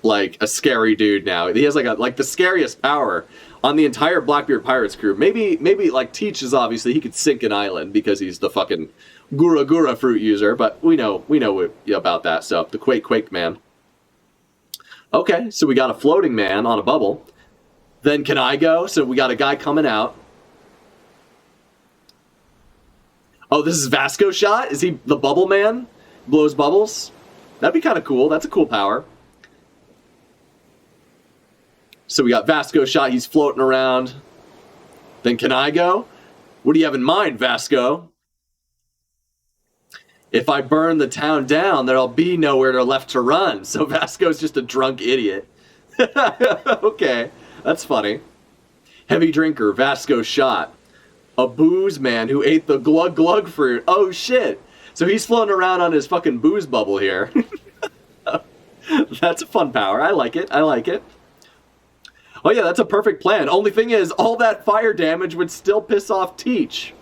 like, a scary dude now. He has, like the scariest power on the entire Blackbeard Pirates crew. Maybe, like, Teach is obviously, he could sink an island because he's the fucking Gura fruit user, but we know about that, so, the Quake man. Okay, so we got a floating man on a bubble. Then can I go? So we got a guy coming out. Oh, this is Vasco shot? Is he the bubble man? Blows bubbles? That'd be kind of cool. That's a cool power. So we got Vasco shot. He's floating around. Then can I go? What do you have in mind, Vasco? If I burn the town down, there'll be nowhere left to run. So Vasco's just a drunk idiot. Okay, that's funny. Heavy drinker, Vasco shot. A booze man who ate the glug fruit. Oh shit. So he's floating around on his fucking booze bubble here. That's a fun power. I like it. Oh yeah, that's a perfect plan. Only thing is, all that fire damage would still piss off Teach.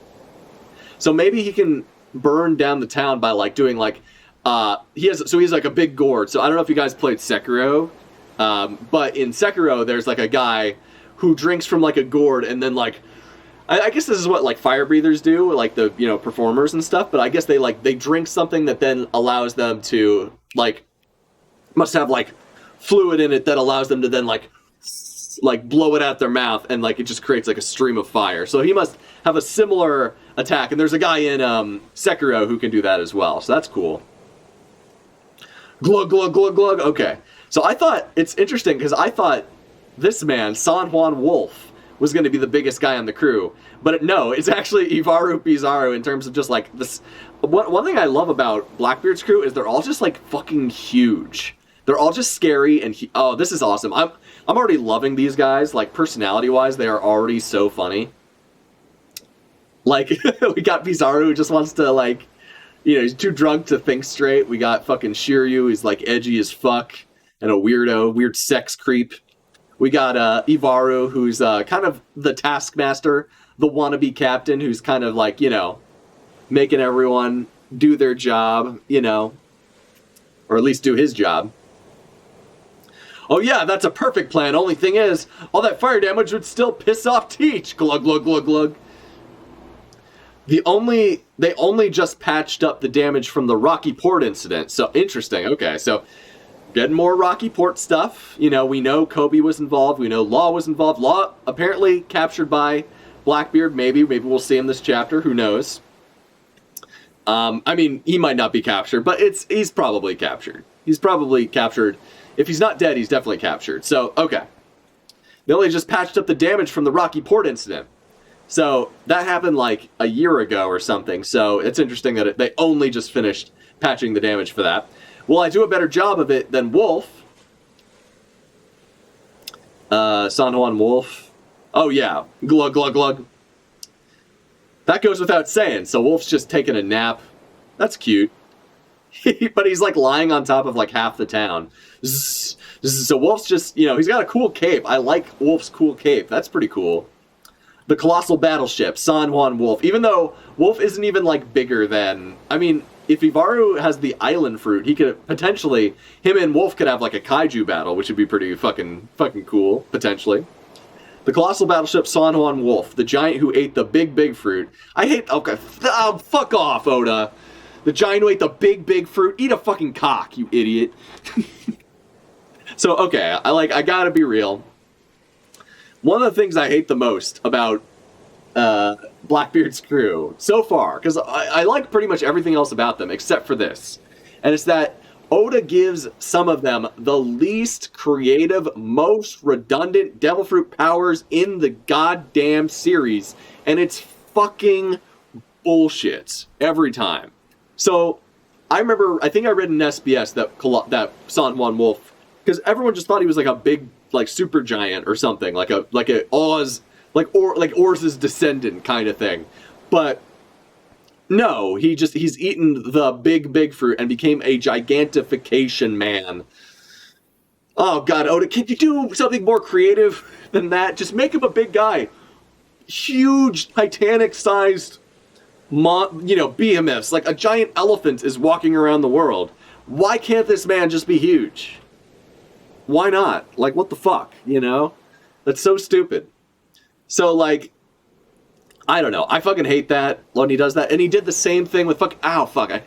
So maybe he can burn down the town by like doing like he's like a big gourd. So I don't know if you guys played Sekiro, but in Sekiro there's like a guy who drinks from like a gourd and then like I guess this is what like fire breathers do, like the performers and stuff. But I guess they drink something that then allows them to like must have like fluid in it that allows them to then like blow it out their mouth and like it just creates like a stream of fire. So he must have a similar attack. And there's a guy in Sekiro who can do that as well. So that's cool. Glug. Okay. So I thought it's interesting because I thought this man San Juan Wolf was going to be the biggest guy on the crew. But no, it's actually Ivaru Pizarro in terms of just like this. One thing I love about Blackbeard's crew is they're all just like fucking huge. They're all just scary and oh, this is awesome. I'm already loving these guys. Like personality wise, they are already so funny. Like we got Pizarro who just wants to like You know, he's too drunk to think straight. We got fucking Shiryu, who's like edgy as fuck and a weird sex creep. We got Ivaru, who's kind of the taskmaster, the wannabe captain, who's kind of like, you know, making everyone do their job, you know, or at least do his job. Oh yeah, that's a perfect plan. Only thing is, all that fire damage would still piss off Teach. Glug, glug, glug, glug. They only just patched up the damage from the Rocky Port incident. So, interesting. Okay, so getting more Rocky Port stuff. You know, we know Kobe was involved. We know Law was involved. Law apparently captured by Blackbeard. Maybe we'll see him this chapter. Who knows? I mean, he might not be captured, but he's probably captured. He's probably captured. If he's not dead, he's definitely captured. So, okay. They only just patched up the damage from the Rocky Port incident. So, that happened like a year ago or something. So, it's interesting that they only just finished patching the damage for that. Will I do a better job of it than Wolf? San Juan Wolf. Oh, yeah. Glug, glug, glug. That goes without saying. So, Wolf's just taking a nap. That's cute. But he's like lying on top of like half the town. So Wolf's just, you know, he's got a cool cape. I like Wolf's cool cape. That's pretty cool. The colossal battleship, San Juan Wolf. Even though Wolf isn't even like bigger than, I mean, if Ivaru has the island fruit, he could potentially, him and Wolf could have like a kaiju battle, which would be pretty fucking cool, potentially. The colossal battleship, San Juan Wolf, the giant who ate the big fruit. I hate, okay, fuck off, Oda. The giant who ate the big fruit. Eat a fucking cock, you idiot. So, okay, I gotta be real. One of the things I hate the most about Blackbeard's crew so far, because I like pretty much everything else about them except for this, and it's that Oda gives some of them the least creative, most redundant devil fruit powers in the goddamn series, and it's fucking bullshit every time. So, I remember, I think I read in SBS that San Juan Wolf, because everyone just thought he was like a big, like super giant or something, like a Oz, like Orz's descendant kind of thing. But no, he's eaten the big fruit and became a gigantification man. Oh god, Oda, can you do something more creative than that? Just make him a big guy. Huge, Titanic-sized behemoths, like a giant elephant is walking around the world. Why can't this man just be huge? Why not? Like, what the fuck, you know? That's so stupid. So, like, I don't know. I fucking hate that when he does that. And he did the same thing with I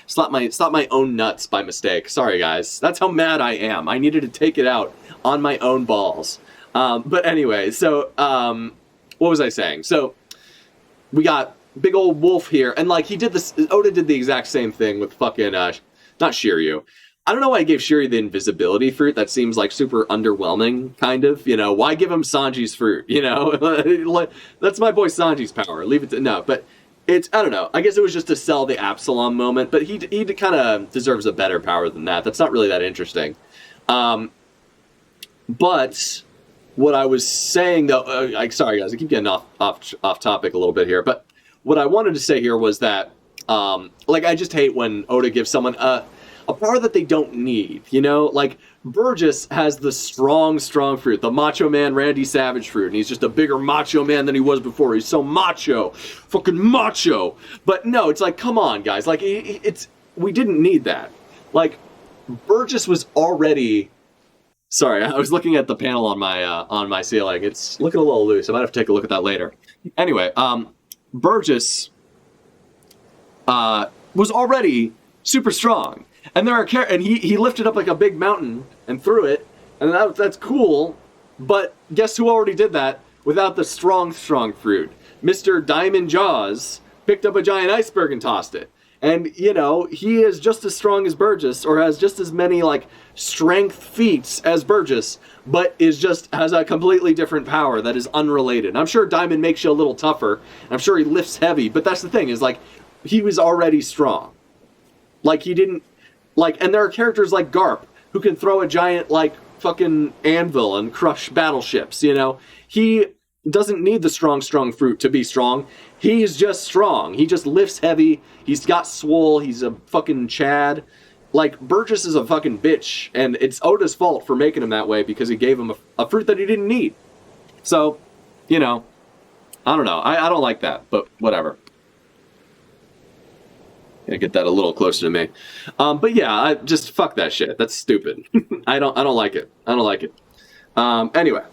slapped my own nuts by mistake. Sorry, guys. That's how mad I am. I needed to take it out on my own balls. But anyway, so, what was I saying? So, we got big old Wolf here, and like Oda did the exact same thing with fucking not Shiryu. I don't know why I gave Shiryu the invisibility fruit. That seems like super underwhelming, kind of. You know, why give him Sanji's fruit? You know, that's my boy Sanji's power. Leave it to no, but it's I don't know. I guess it was just to sell the Absalom moment, but he kind of deserves a better power than that. That's not really that interesting. But what I was saying though, sorry guys, I keep getting off topic a little bit here, but what I wanted to say here was that, I just hate when Oda gives someone a power that they don't need, you know? Like, Burgess has the strong fruit, the Macho Man Randy Savage fruit, and he's just a bigger macho man than he was before. He's so macho. Fucking macho. But no, it's like, come on, guys. Like, we didn't need that. Like, Burgess was already... Sorry, I was looking at the panel on my ceiling. It's looking a little loose. I might have to take a look at that later. Anyway, Burgess was already super strong, and he lifted up like a big mountain and threw it, and that's cool. But guess who already did that without the strong fruit? Mr. Diamond Jaws picked up a giant iceberg and tossed it. And, you know, he is just as strong as Burgess, or has just as many, like, strength feats as Burgess, but has a completely different power that is unrelated. And I'm sure Diamond makes you a little tougher, and I'm sure he lifts heavy, but that's the thing, is, like, he was already strong. Like, he didn't, like, and there are characters like Garp, who can throw a giant, like, fucking anvil and crush battleships, you know? He doesn't need the strong fruit to be strong. He's just strong. He just lifts heavy. He's got swole. He's a fucking Chad. Like, Burgess is a fucking bitch, and it's Oda's fault for making him that way because he gave him a fruit that he didn't need. So, you know, I don't know. I don't like that, but whatever. Gonna get that a little closer to me. But yeah, I just fuck that shit. That's stupid. I don't like it. I don't like it. Anyway,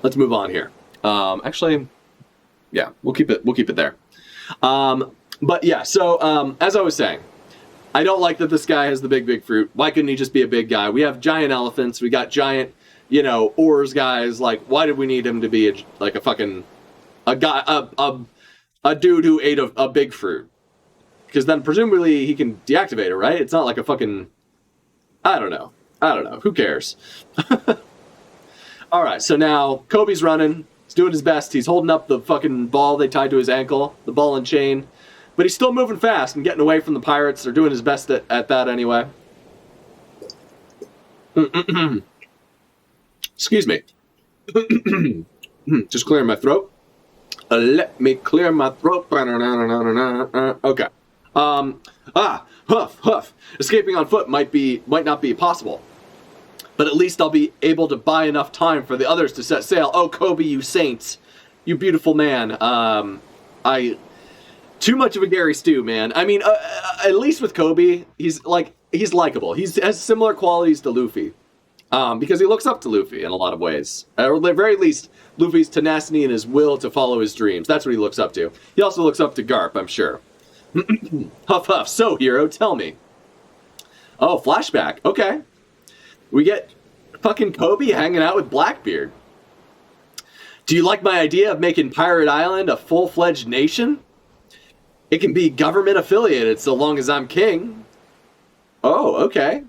let's move on here. Actually, yeah, we'll keep it there. But yeah, so as I was saying, I don't like that this guy has the big fruit. Why couldn't he just be a big guy? We have giant elephants. We got giant, you know, oars guys. Like, why did we need him to be a dude who ate a big fruit? Because then presumably he can deactivate it, right? It's not like a fucking, I don't know. Who cares? All right, so now Kobe's running. He's doing his best. He's holding up the fucking ball they tied to his ankle, the ball and chain. But he's still moving fast and getting away from the pirates. They're doing his best at that anyway. Excuse me. Just clearing my throat. Let me clear my throat. Okay. Huff. Escaping on foot might not be possible. But at least I'll be able to buy enough time for the others to set sail. Oh, Kobe, you saints. You beautiful man. Too much of a Gary Stew, man. I mean, at least with Kobe, he's likable. He has similar qualities to Luffy. Because he looks up to Luffy in a lot of ways. Or at the very least, Luffy's tenacity and his will to follow his dreams. That's what he looks up to. He also looks up to Garp, I'm sure. Huff. So, hero, tell me. Oh, flashback. Okay. We get fucking Kobe hanging out with Blackbeard. Do you like my idea of making Pirate Island a full-fledged nation? It can be government affiliated so long as I'm king. Oh, okay.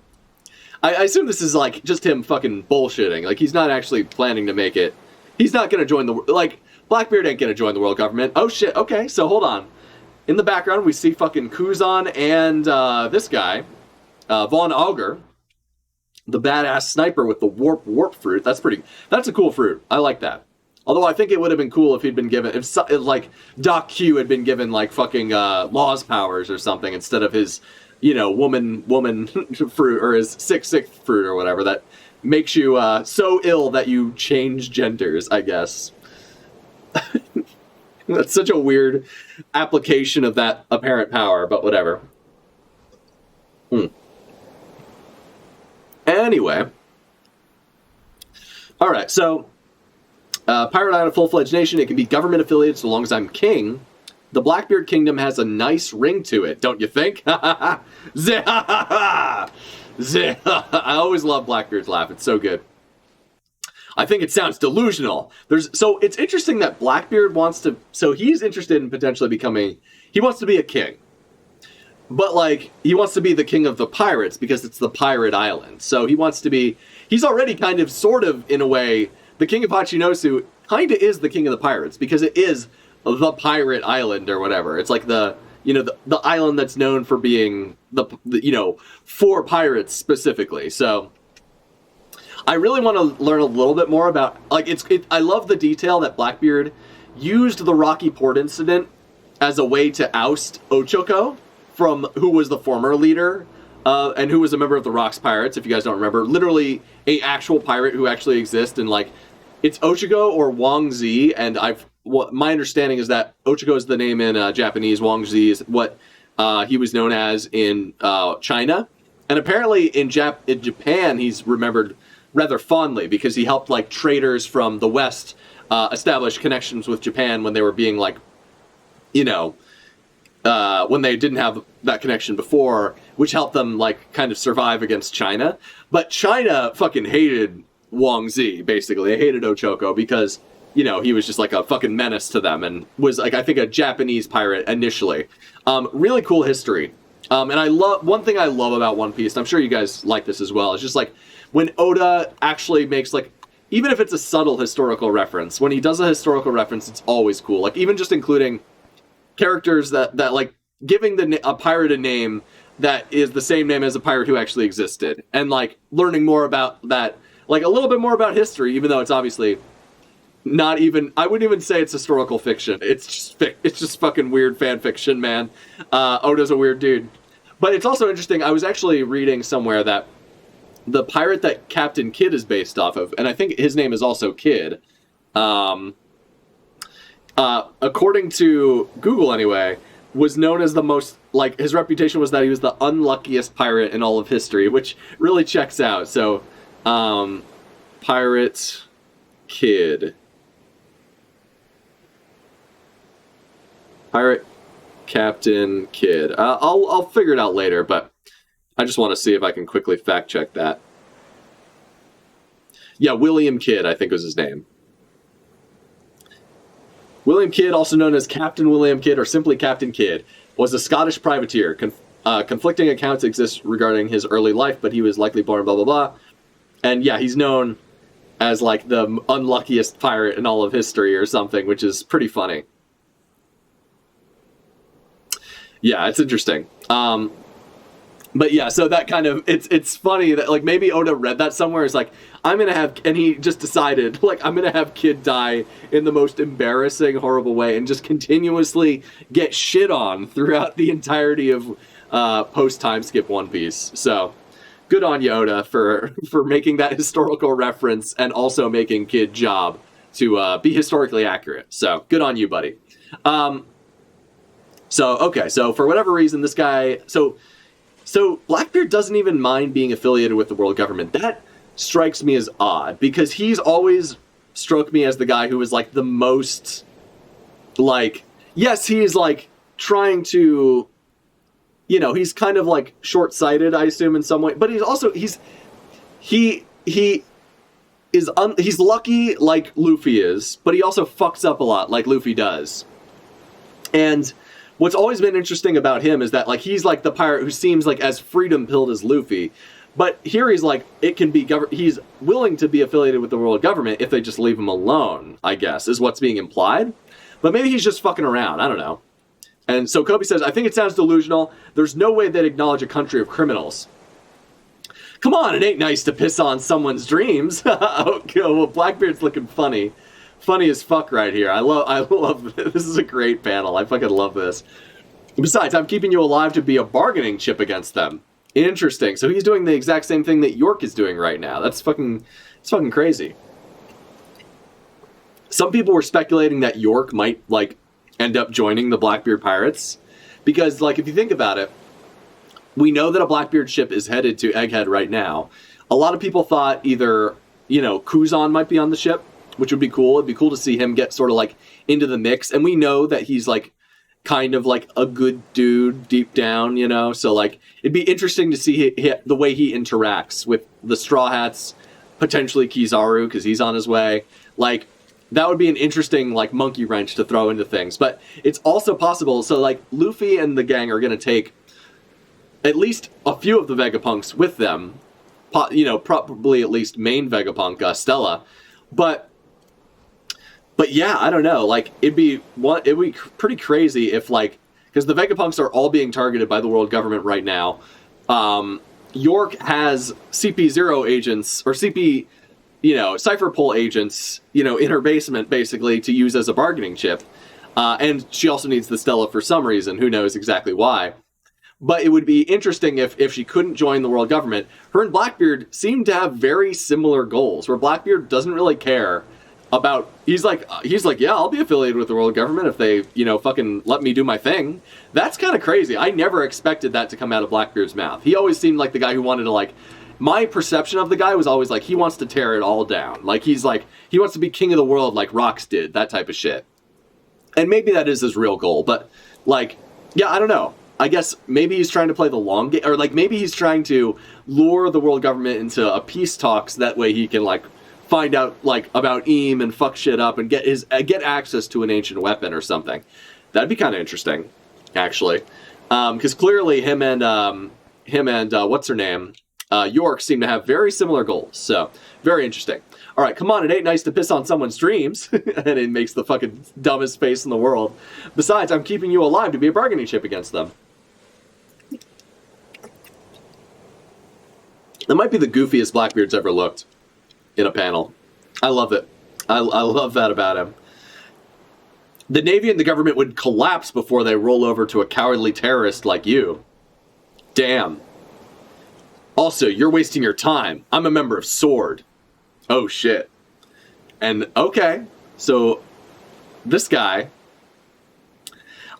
I assume this is like just him fucking bullshitting. Like, he's not actually planning to make it. He's not going to join the... Like, Blackbeard ain't going to join the world government. Oh, shit. Okay, so hold on. In the background, we see fucking Kuzan and this guy, Von Augur, the badass sniper with the warp fruit. That's a cool fruit. I like that. Although I think it would have been cool if he'd been given, if like Doc Q had been given like fucking Law's powers or something instead of his, you know, woman fruit or his sixth fruit or whatever that makes you so ill that you change genders, I guess. That's such a weird application of that apparent power, but whatever. Anyway. Alright, so Pirate Island, a full-fledged nation. It can be government affiliated so long as I'm king. The Blackbeard Kingdom has a nice ring to it, don't you think? I always love Blackbeard's laugh. It's so good. I think it sounds delusional. So it's interesting that Blackbeard wants to... So he's interested in potentially becoming... He wants to be a king. But, like, he wants to be the king of the pirates because it's the Pirate Island. So he wants to be... He's already kind of, sort of, in a way... The king of Hachinosu kind of is the king of the pirates because it is the Pirate Island or whatever. It's like the island that's known for being the for pirates specifically. So I really want to learn a little bit more about, like, I love the detail that Blackbeard used the Rocky Port incident as a way to oust Ochoko from who was the former leader and who was a member of the Rocks Pirates, if you guys don't remember. Literally a actual pirate who actually exists, and like it's Ochoko or Wang Zi, and my understanding is that Ochoko is the name in Japanese, Wang Zi is what he was known as in China, and apparently in Japan he's remembered rather fondly because he helped like traders from the West establish connections with Japan when they were being like, when they didn't have that connection before, which helped them like kind of survive against China. But China fucking hated Wang Zi, basically. They hated Ochoko because, he was just like a fucking menace to them and was like, I think, a Japanese pirate initially. Really cool history. And one thing I love about One Piece, and I'm sure you guys like this as well, is just like when Oda actually makes like, even if it's a subtle historical reference, when he does a historical reference, it's always cool. Like even just including characters that like giving a pirate a name that is the same name as a pirate who actually existed, and like learning more about that, like a little bit more about history, even though it's obviously not even, I wouldn't even say it's historical fiction. It's just fucking weird fan fiction, man. Oda's a weird dude. But it's also interesting, I was actually reading somewhere that the pirate that Captain Kidd is based off of, and I think his name is also Kidd, according to Google anyway, was known as the most, like, his reputation was that he was the unluckiest pirate in all of history, which really checks out. So, Pirate Kidd. Pirate Captain Kidd. I'll figure it out later, but I just want to see if I can quickly fact check that. Yeah, William Kidd, I think was his name. William Kidd, also known as Captain William Kidd or simply Captain Kidd, was a Scottish privateer. Conflicting accounts exist regarding his early life, but he was likely born blah blah blah. And yeah, he's known as like the unluckiest pirate in all of history or something, which is pretty funny. Yeah, it's interesting. But yeah, so that kind of, it's funny that like maybe Oda read that somewhere. It's like, I'm going to have, and he just decided, like, I'm going to have Kidd die in the most embarrassing, horrible way and just continuously get shit on throughout the entirety of post-time skip One Piece. So, good on you, Oda, for making that historical reference and also making Kidd job to be historically accurate. So, good on you, buddy. Okay, so for whatever reason, this guy, so Blackbeard doesn't even mind being affiliated with the world government. That strikes me as odd, because he's always struck me as the guy who is, like, the most, like, yes, he is, like, trying to, you know, he's kind of, like, short-sighted, I assume, in some way, but he's also, he's lucky like Luffy is, but he also fucks up a lot like Luffy does. And what's always been interesting about him is that, like, he's like the pirate who seems like as freedom-pilled as Luffy. But here he's like, it can be, he's willing to be affiliated with the world government if they just leave him alone, I guess, is what's being implied. But maybe he's just fucking around, I don't know. And so Kobe says, I think it sounds delusional. There's no way they'd acknowledge a country of criminals. Come on, it ain't nice to piss on someone's dreams. Okay, well, Blackbeard's looking funny. Funny as fuck right here. I love this. This is a great panel. I fucking love this. Besides, I'm keeping you alive to be a bargaining chip against them. Interesting. So he's doing the exact same thing that York is doing right now. It's fucking crazy. Some people were speculating that York might, like, end up joining the Blackbeard Pirates. Because, like, if you think about it, we know that a Blackbeard ship is headed to Egghead right now. A lot of people thought either, you know, Kuzan might be on the ship, which would be cool. It'd be cool to see him get sort of, like, into the mix. And we know that he's, like, kind of, like, a good dude deep down, you know? So, like, it'd be interesting to see the way he interacts with the Straw Hats, potentially Kizaru, because he's on his way. Like, that would be an interesting, like, monkey wrench to throw into things. But it's also possible. So, like, Luffy and the gang are going to take at least a few of the Vegapunks with them. You know, probably at least main Vegapunk, Stella. But yeah, I don't know. Like, it'd be pretty crazy if, like, because the Vegapunks are all being targeted by the world government right now. York has CP0 agents, or CP, you know, Cypher Pole agents, you know, in her basement, basically, to use as a bargaining chip. And she also needs the Stella for some reason. Who knows exactly why. But it would be interesting if she couldn't join the world government. Her and Blackbeard seem to have very similar goals, where Blackbeard doesn't really care about, he's like, yeah, I'll be affiliated with the world government if they, you know, fucking let me do my thing. That's kind of crazy. I never expected that to come out of Blackbeard's mouth. He always seemed like the guy who wanted to, like, my perception of the guy was always like, he wants to tear it all down. Like, he's like, he wants to be king of the world like Rox did, that type of shit. And maybe that is his real goal, but, like, yeah, I don't know. I guess maybe he's trying to play the long game, or, like, maybe he's trying to lure the world government into a peace talks, that way he can, like, find out, like, about Eam and fuck shit up and get access to an ancient weapon or something. That'd be kind of interesting, actually. Because clearly him and what's her name, York, seem to have very similar goals. So, very interesting. All right, come on, it ain't nice to piss on someone's dreams. And it makes the fucking dumbest face in the world. Besides, I'm keeping you alive to be a bargaining chip against them. That might be the goofiest Blackbeard's ever looked in a panel. I love it. I love that about him. The Navy and the government would collapse before they roll over to a cowardly terrorist like you. Damn. Also, you're wasting your time. I'm a member of SWORD. Oh, shit. And, okay. So, this guy...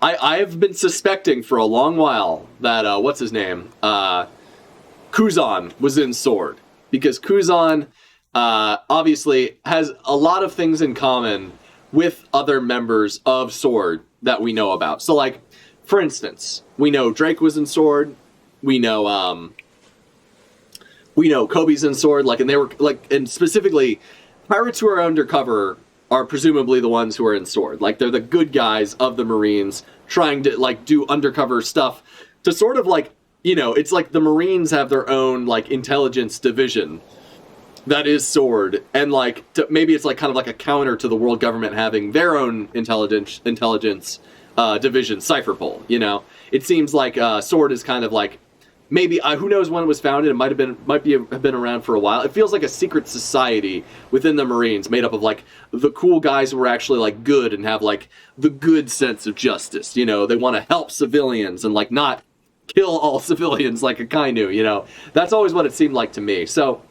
I've been suspecting for a long while that, what's his name? Kuzan was in SWORD. Because Kuzan, obviously, has a lot of things in common with other members of SWORD that we know about. So, like, for instance, we know Drake was in SWORD. We know Kobe's in SWORD. Like, and they were, like, and specifically, pirates who are undercover are presumably the ones who are in SWORD. Like, they're the good guys of the Marines trying to, like, do undercover stuff to sort of, like, you know, it's like the Marines have their own, like, intelligence division that is SWORD, and, like, maybe it's, like, kind of like a counter to the world government having their own intelligence division, Cypherpol, you know? It seems like SWORD is kind of like, maybe, who knows when it was founded, it might have been around for a while. It feels like a secret society within the Marines made up of, like, the cool guys who are actually, like, good and have, like, the good sense of justice, you know? They want to help civilians and, like, not kill all civilians like a Kainu, you know? That's always what it seemed like to me. So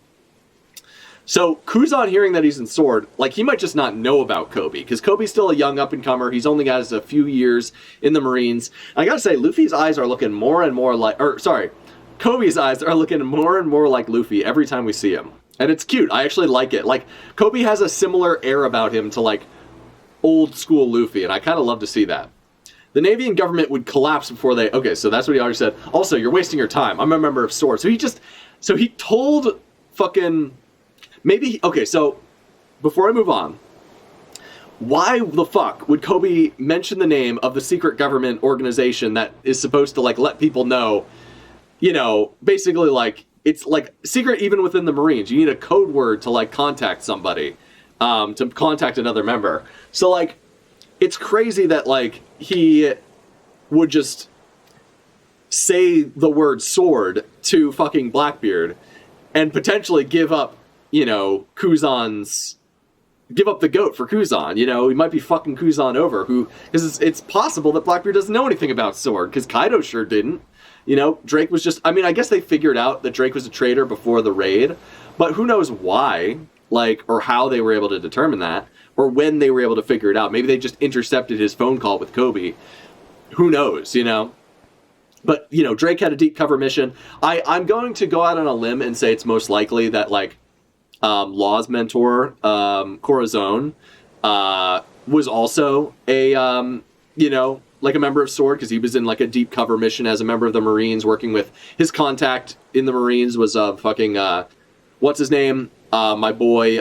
Kuzan hearing that he's in SWORD, like, he might just not know about Kobe, because Kobe's still a young up-and-comer. He's only got a few years in the Marines. I gotta say, Luffy's eyes are looking more and more like, Kobe's eyes are looking more and more like Luffy every time we see him. And it's cute. I actually like it. Like, Kobe has a similar air about him to, like, old-school Luffy, and I kind of love to see that. The Navy and government would collapse before they... Okay, so that's what he already said. Also, you're wasting your time. I'm a member of SWORD. So he told fucking... Maybe... Okay, so before I move on, why the fuck would Kobe mention the name of the secret government organization that is supposed to, like, let people know, you know, basically, like, it's, like, secret even within the Marines. You need a code word to, like, contact somebody, to contact another member. So, like, it's crazy that, like, he would just say the word SWORD to fucking Blackbeard and potentially give up, you know, give up the goat for Kuzan, you know? He might be fucking Kuzan over, because it's possible that Blackbeard doesn't know anything about SWORD, because Kaido sure didn't. You know, Drake was just... I mean, I guess they figured out that Drake was a traitor before the raid, but who knows why, like, or how they were able to determine that, or when they were able to figure it out. Maybe they just intercepted his phone call with Kobe. Who knows, you know? But, you know, Drake had a deep cover mission. I'm going to go out on a limb and say it's most likely that, like, Law's mentor, Corazon, was also a, you know, like a member of SWORD, because he was in, like, a deep cover mission as a member of the Marines, working with his contact in the Marines was fucking, what's his name? My boy,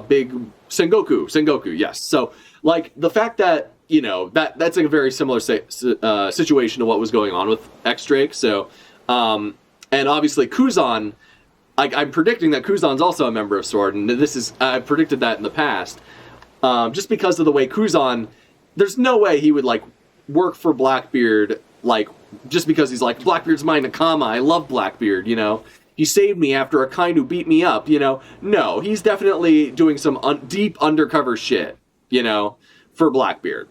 Big Sengoku, yes. So, like, the fact that, you know, that's like a very similar situation to what was going on with X-Drake. So, and obviously Kuzan, I'm predicting that Kuzan's also a member of SWORD, and I've predicted that in the past. Just because of the way Kuzan, there's no way he would, like, work for Blackbeard, like, just because he's like, Blackbeard's my Nakama, I love Blackbeard, you know? He saved me after a Kainu beat me up, you know? No, he's definitely doing some deep undercover shit, you know, for Blackbeard.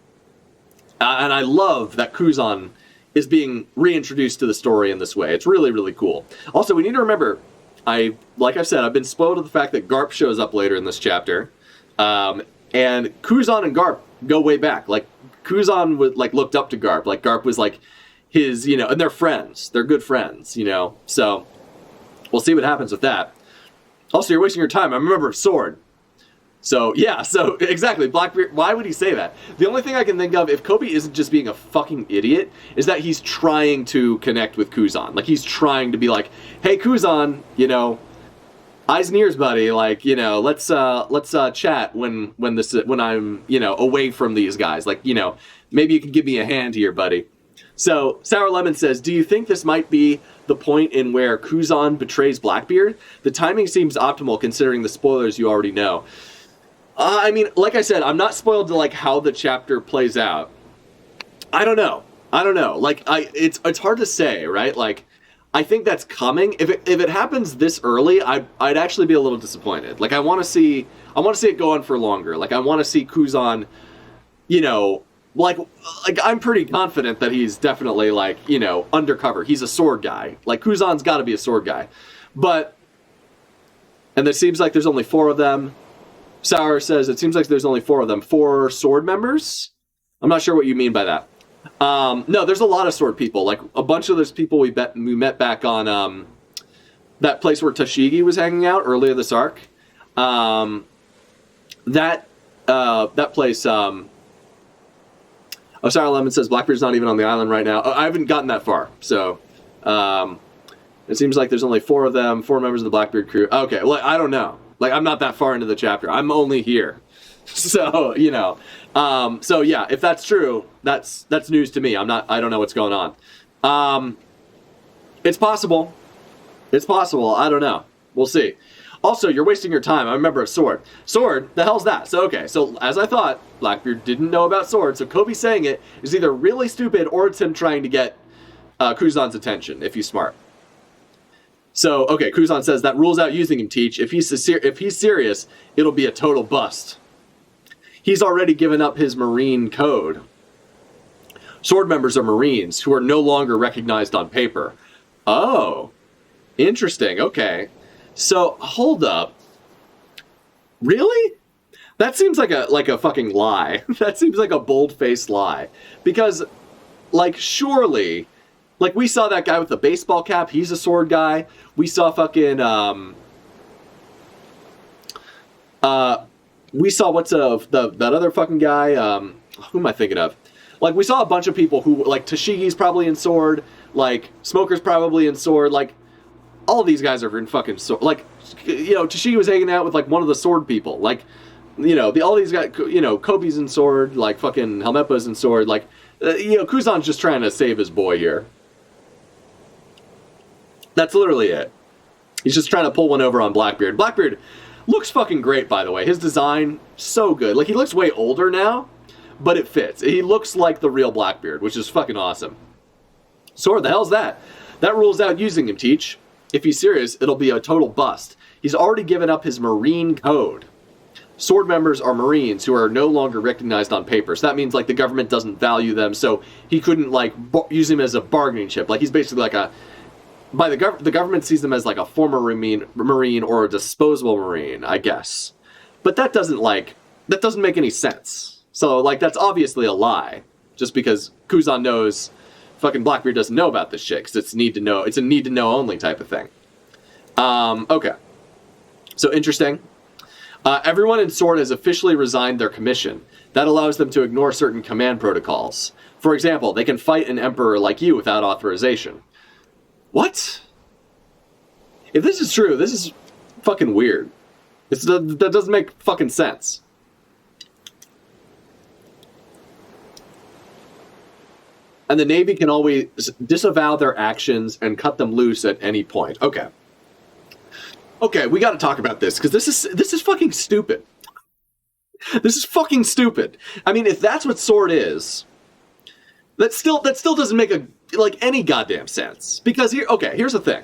And I love that Kuzan is being reintroduced to the story in this way. It's really, really cool. Also, we need to remember, like I've said, I've been spoiled with the fact that GARP shows up later in this chapter. And Kuzan and GARP go way back. Like, Kuzan looked up to GARP. Like, GARP was, like, his, you know, and they're friends. They're good friends, you know? So, we'll see what happens with that. Also, you're wasting your time. I'm a member of SWORD. So, yeah, so, exactly, Blackbeard, why would he say that? The only thing I can think of, if Kobe isn't just being a fucking idiot, is that he's trying to connect with Kuzan. Like, he's trying to be like, hey, Kuzan, you know, eyes and ears, buddy, like, you know, let's chat when I'm, you know, away from these guys. Like, you know, maybe you can give me a hand here, buddy. So, Sour Lemon says, do you think this might be the point in where Kuzan betrays Blackbeard? The timing seems optimal considering the spoilers you already know. I mean, like I said, I'm not spoiled to, like, how the chapter plays out. I don't know. Like, it's hard to say, right? Like, I think that's coming. If it happens this early, I'd actually be a little disappointed. Like I want to see it go on for longer. Like I want to see Kuzan, you know, like I'm pretty confident that he's definitely like, you know, undercover. He's a sword guy. Like Kuzan's got to be a sword guy. But and it seems like there's only 4 of them. Sour says it seems like there's only 4 of them. 4 sword members? I'm not sure what you mean by that. No, there's a lot of sword people. Like a bunch of those people we met back on that place where Tashigi was hanging out earlier this arc. That place. Oh, Sour Lemon says Blackbeard's not even on the island right now. I haven't gotten that far, so it seems like there's only 4 of them, 4 members of the Blackbeard crew. Okay, well, I don't know. Like I'm not that far into the chapter. I'm only here. So, you know, so yeah, if that's true, that's news to me. I don't know what's going on. It's possible. I don't know. We'll see. Also, you're wasting your time. I remember a sword. Sword? The hell's that? So, okay, so as I thought, Blackbeard didn't know about sword, so Kobe saying it is either really stupid or it's him trying to get Kuzan's attention, if he's smart. So, okay, Kuzan says that rules out using him, Teach. If he's serious, it'll be a total bust. He's already given up his Marine code. Sword members are Marines who are no longer recognized on paper. Oh, interesting. Okay. So, hold up. Really? That seems like a fucking lie. That seems like a bold-faced lie. Because, like, surely, like, we saw that guy with the baseball cap. He's a sword guy. We saw fucking, we saw that other fucking guy, who am I thinking of? Like, we saw a bunch of people who, like, Tashigi's probably in sword, like, Smoker's probably in sword, like, all of these guys are in fucking sword. Like, you know, Tashigi was hanging out with, like, one of the sword people. Like, you know, all these guys, you know, Kobe's in sword, like, fucking Helmeppa's in sword, like, you know, Kuzan's just trying to save his boy here. That's literally it. He's just trying to pull one over on Blackbeard. Blackbeard looks fucking great, by the way. His design, so good. Like, he looks way older now, but it fits. He looks like the real Blackbeard, which is fucking awesome. Sword, the hell's that? That rules out using him, Teach. If he's serious, it'll be a total bust. He's already given up his Marine code. Sword members are Marines who are no longer recognized on paper. So that means, like, the government doesn't value them, so he couldn't, like, use him as a bargaining chip. Like, he's basically like a... the government sees them as, like, a former Marine or a disposable Marine, I guess. But that doesn't make any sense. So, like, that's obviously a lie. Just because Kuzan knows fucking Blackbeard doesn't know about this shit, because it's a need-to-know only type of thing. Okay. So, interesting. Everyone in Sword has officially resigned their commission. That allows them to ignore certain command protocols. For example, they can fight an emperor like you without authorization. What? If this is true, this is fucking weird. That doesn't make fucking sense. And the Navy can always disavow their actions and cut them loose at any point. Okay. Okay, we gotta talk about this, because this is fucking stupid. This is fucking stupid. I mean, if that's what Sword is, that still doesn't make any goddamn sense. Because here's the thing.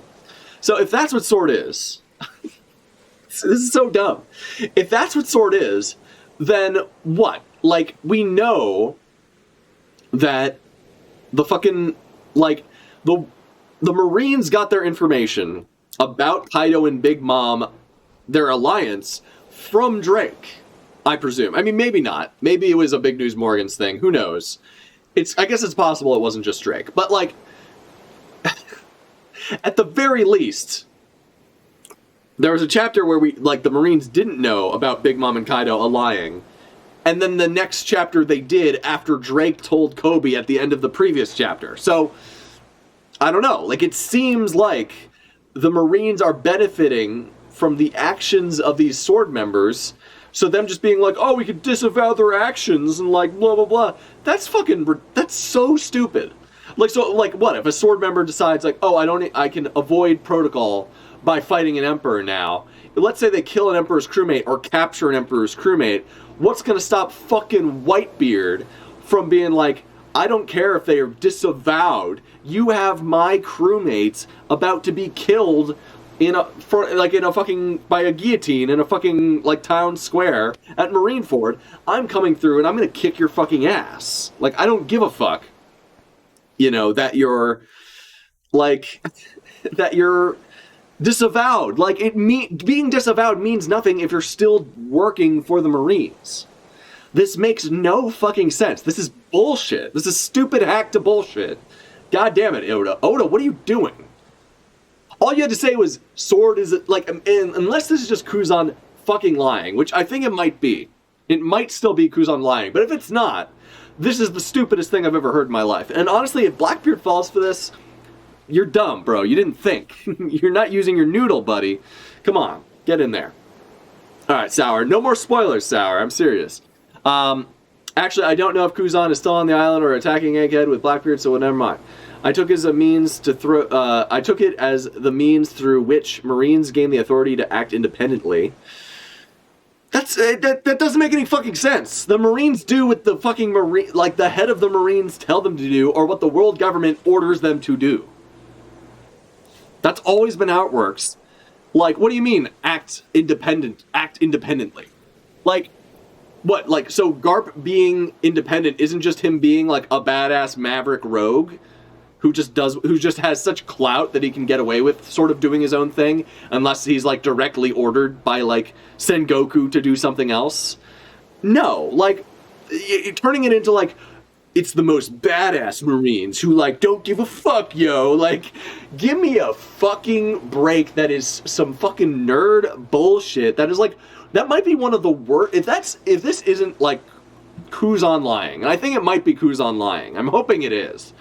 So if that's what Sword is, this is so dumb. If that's what Sword is, then what? Like, we know that the fucking, like, the Marines got their information about Kaido and Big Mom, their alliance, from Drake, I presume. I mean, maybe not. Maybe it was a Big News Morgans thing. Who knows? I guess it's possible it wasn't just Drake. But, like, at the very least, there was a chapter where the Marines didn't know about Big Mom and Kaido allying. And then the next chapter they did after Drake told Kobe at the end of the previous chapter. So, I don't know. Like, it seems like the Marines are benefiting from the actions of these Sword members. So them just being like, oh, we could disavow their actions and, like, blah, blah, blah. That's so stupid. Like, so, like, what? If a Sword member decides, like, oh, I can avoid protocol by fighting an Emperor now. Let's say they kill an Emperor's crewmate or capture an Emperor's crewmate. What's going to stop fucking Whitebeard from being like, I don't care if they are disavowed. You have my crewmates about to be killed in a fucking by a guillotine in a fucking like town square at Marineford. I'm coming through and I'm gonna kick your fucking ass. Like, I don't give a fuck. You know, that you're like that you're disavowed. Like, being disavowed means nothing if you're still working for the Marines. This makes no fucking sense. This is bullshit. This is stupid hack to bullshit. God damn it, Oda. Oda, what are you doing? All you had to say was sword is like, unless this is just Kuzan fucking lying, which I think it might be. It might still be Kuzan lying, but if it's not, this is the stupidest thing I've ever heard in my life. And honestly, if Blackbeard falls for this, you're dumb, bro. You didn't think. You're not using your noodle, buddy. Come on, get in there. All right, Sour. No more spoilers, Sour. I'm serious. Actually, I don't know if Kuzan is still on the island or attacking Egghead with Blackbeard, so never mind. I took it as the means through which Marines gain the authority to act independently. That doesn't make any fucking sense. The Marines do what the fucking the head of the Marines tell them to do, or what the world government orders them to do. That's always been how it works. Like, what do you mean, act independently? Like, what? Like, so GARP being independent isn't just him being like a badass maverick rogue who just has such clout that he can get away with sort of doing his own thing unless he's like directly ordered by like Sengoku to do something else? No, like turning it into like it's the most badass Marines who like don't give a fuck, yo. Like, give me a fucking break. That is some fucking nerd bullshit. That is like, that might be one of the worst. If this isn't like Kuzan lying, and I think it might be Kuzan lying. I'm hoping it is.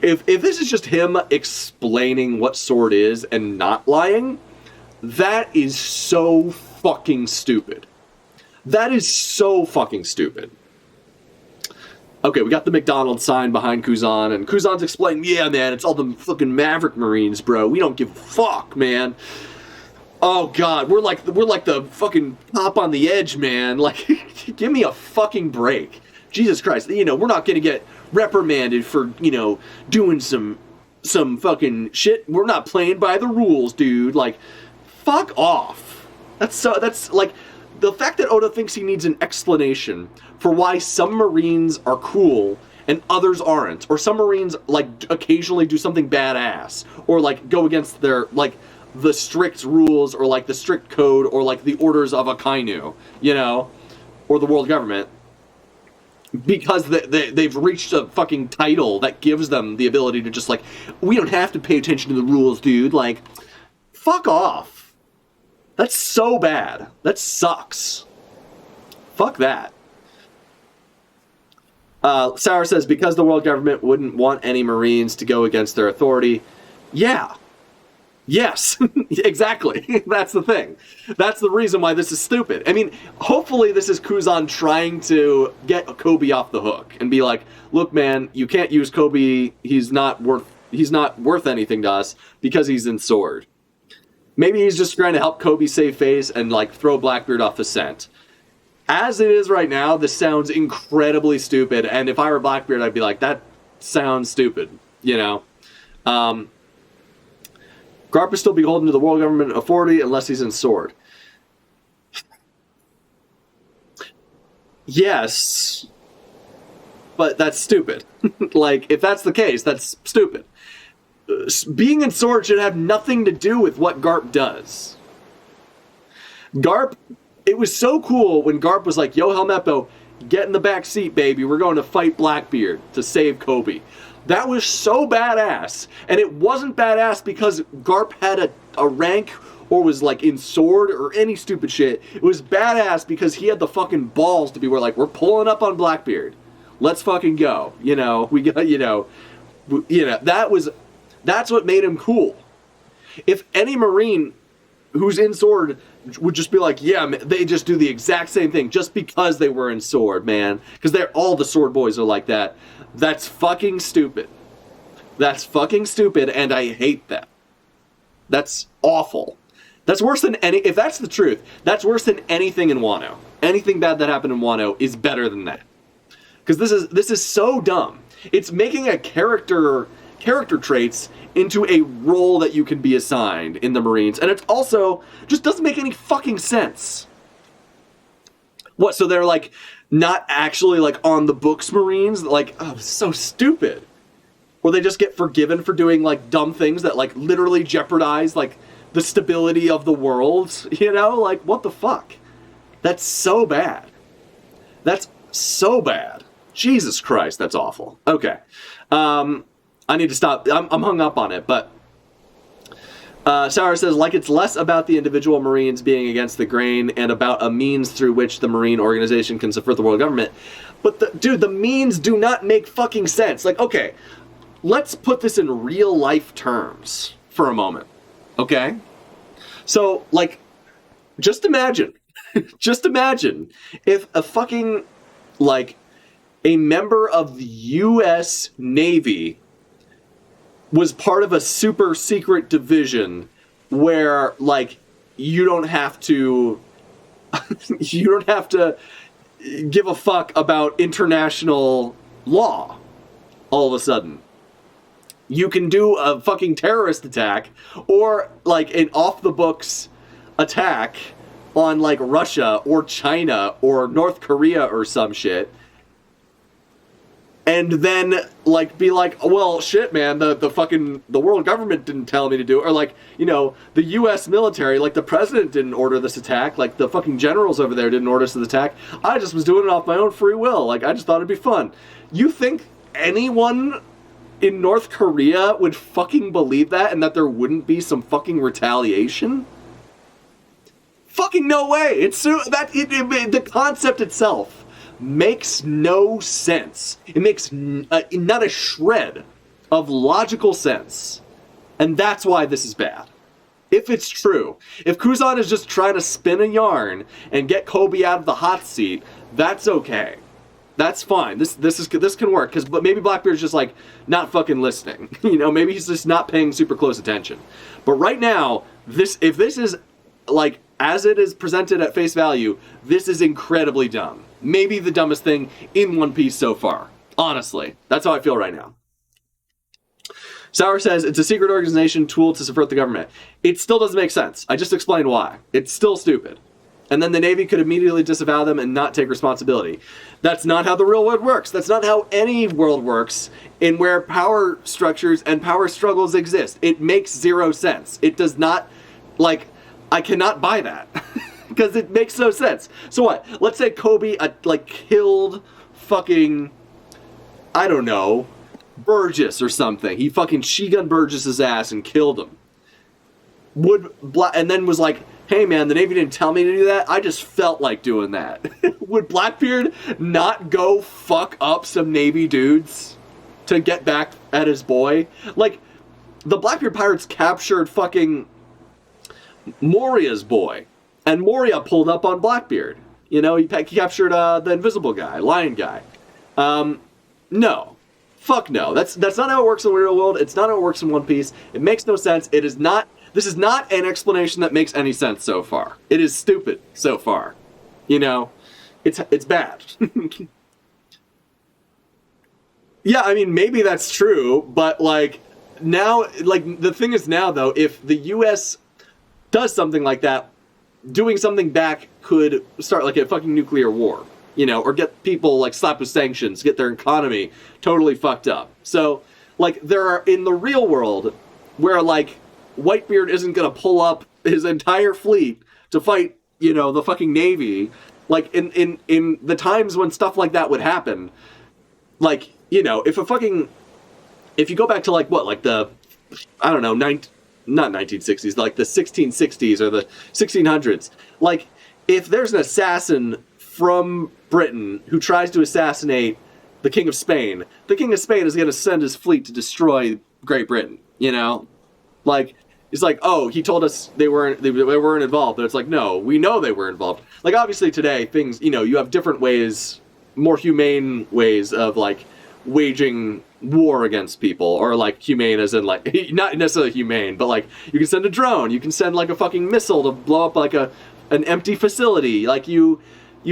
If this is just him explaining what sword is and not lying, that is so fucking stupid. That is so fucking stupid. Okay, we got the McDonald's sign behind Kuzan, and Kuzan's explaining, yeah, man, it's all the fucking Maverick Marines, bro. We don't give a fuck, man. Oh, God, we're like the fucking top on the edge, man. Like, give me a fucking break. Jesus Christ, you know, we're not gonna get reprimanded for, you know, doing some fucking shit. We're not playing by the rules, dude. Like, fuck off. That's like, the fact that Oda thinks he needs an explanation for why some Marines are cool and others aren't, or some Marines like occasionally do something badass, or like go against their like the strict rules, or like the strict code, or like the orders of a Kainu, you know, or the world government, because they've reached a fucking title that gives them the ability to just like, we don't have to pay attention to the rules, dude. Like, fuck off. That's so bad. That sucks. Fuck that. Sour says, because the world government wouldn't want any Marines to go against their authority. Yeah. Yes. Exactly. That's the thing. That's the reason why this is stupid. I mean, hopefully this is Kuzan trying to get Kobe off the hook and be like, look, man, you can't use Kobe. He's not worth anything to us because he's in sword. Maybe he's just trying to help Kobe save face and like throw Blackbeard off the scent. As it is right now, this sounds incredibly stupid, and if I were Blackbeard, I'd be like, that sounds stupid, you know? GARP is still beholden to the world government authority unless he's in sword. Yes, but that's stupid. Like, if that's the case, that's stupid. Being in sword should have nothing to do with what GARP does. GARP, it was so cool when GARP was like, yo, Helmeppo, get in the back seat, baby. We're going to fight Blackbeard to save Kobe. That was so badass. And it wasn't badass because GARP had a rank or was like in sword or any stupid shit. It was badass because he had the fucking balls to be like, we're pulling up on Blackbeard. Let's fucking go. You know, we got, that's what made him cool. If any Marine who's in sword would just be like, yeah, man, they just do the exact same thing just because they were in sword, man. Because all the sword boys are like that. That's fucking stupid. That's fucking stupid, and I hate that. That's awful. That's worse than if that's the truth, that's worse than anything in Wano. Anything bad that happened in Wano is better than that. Because this is so dumb. It's making a character traits into a role that you can be assigned in the Marines, and it also just doesn't make any fucking sense. What, so they're like not actually like on the books Marines? Like, oh, so stupid. Or they just get forgiven for doing like dumb things that like literally jeopardize like the stability of the world, you know? Like, what the fuck? That's so bad. That's so bad. Jesus Christ, that's awful. Okay. I need to stop. I'm hung up on it, but Sauer says, like, it's less about the individual Marines being against the grain and about a means through which the Marine organization can subvert the world government. But, dude, the means do not make fucking sense. Like, okay, let's put this in real life terms for a moment, okay? So, like, just imagine if a fucking, like, a member of the U.S. Navy was part of a super secret division where, like, you don't have to give a fuck about international law all of a sudden. You can do a fucking terrorist attack or, like, an off-the-books attack on, like, Russia or China or North Korea or some shit. And then, like, be like, well, shit, man, the world government didn't tell me to do it. Or, like, you know, the U.S. military, like, the president didn't order this attack. Like, the fucking generals over there didn't order this attack. I just was doing it off my own free will. Like, I just thought it'd be fun. You think anyone in North Korea would fucking believe that and that there wouldn't be some fucking retaliation? Fucking no way! It's so, the concept itself makes no sense. It makes not a shred of logical sense. And that's why this is bad. If it's true. If Kuzan is just trying to spin a yarn and get Kobe out of the hot seat, that's okay. That's fine. This can work. But maybe Blackbeard's just like not fucking listening. You know, maybe he's just not paying super close attention. But right now, if this is like as it is presented at face value, this is incredibly dumb. Maybe the dumbest thing in One Piece so far. Honestly. That's how I feel right now. Sauer says, it's a secret organization tool to subvert the government. It still doesn't make sense. I just explained why. It's still stupid. And then the Navy could immediately disavow them and not take responsibility. That's not how the real world works. That's not how any world works in where power structures and power struggles exist. It makes zero sense. It does not, like, I cannot buy that. Because it makes no sense. So what? Let's say Kobe, killed fucking, I don't know, Burgess or something. He fucking Shigun Burgess's ass and killed him. And then was like, hey man, the Navy didn't tell me to do that. I just felt like doing that. Would Blackbeard not go fuck up some Navy dudes to get back at his boy? Like, the Blackbeard Pirates captured fucking Moria's boy. And Moria pulled up on Blackbeard. You know, he captured the invisible guy, lion guy. No. Fuck no. That's not how it works in the real world. It's not how it works in One Piece. It makes no sense. It is not. This is not an explanation that makes any sense so far. It is stupid so far. You know, it's bad. Yeah, I mean, maybe that's true, but like now, like the thing is now though, if the U.S. does something like that, doing something back could start like a fucking nuclear war, you know, or get people like slapped with sanctions, get their economy totally fucked up. So, like, there are in the real world where like Whitebeard isn't gonna pull up his entire fleet to fight, you know, the fucking Navy. Like in the times when stuff like that would happen, like, you know, if you go back to like what, like the, I don't know, not 1960s, like the 1660s or the 1600s. Like, if there's an assassin from Britain who tries to assassinate the King of Spain is going to send his fleet to destroy Great Britain, you know? Like, it's like, oh, he told us they weren't involved, but it's like, no, we know they were involved. Like, obviously today, things, you know, you have different ways, more humane ways of, like, waging war against people, or like humane as in like not necessarily humane, but like you can send a drone, you can send like a fucking missile to blow up like an empty facility, like you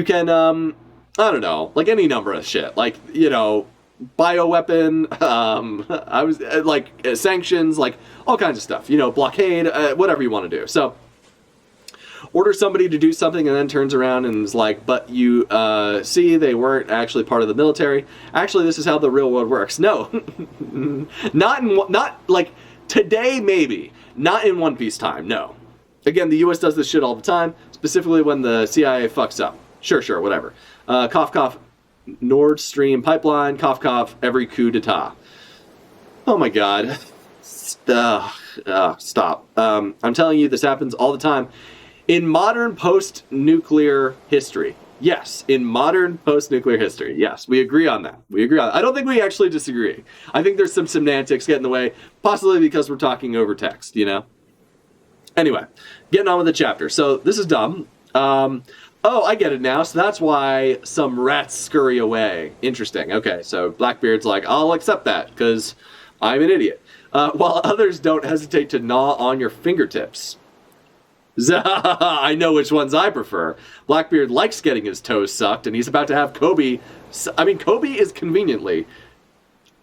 can I don't know, like any number of shit, like, you know, bioweapon, I was like sanctions, like all kinds of stuff, you know, blockade, whatever you want to do. So order somebody to do something and then turns around and is like, but you see, they weren't actually part of the military. Actually, this is how the real world works. No, not like today, maybe not in One Piece time. No, again, the U.S. does this shit all the time, specifically when the CIA fucks up. Sure, whatever. Cough, cough, Nord Stream pipeline, cough, cough, every coup d'etat. Oh my God. Stop. I'm telling you, this happens all the time. In modern post-nuclear history. Yes, in modern post-nuclear history. Yes, we agree on that. I don't think we actually disagree. I think there's some semantics getting in the way, possibly because we're talking over text, you know? Anyway, getting on with the chapter. So this is dumb. Oh, I get it now. So that's why some rats scurry away. Interesting. Okay, so Blackbeard's like, I'll accept that because I'm an idiot. While others don't hesitate to gnaw on your fingertips. I know which ones I prefer. Blackbeard likes getting his toes sucked, and he's about to have Kobe. I mean, Kobe is conveniently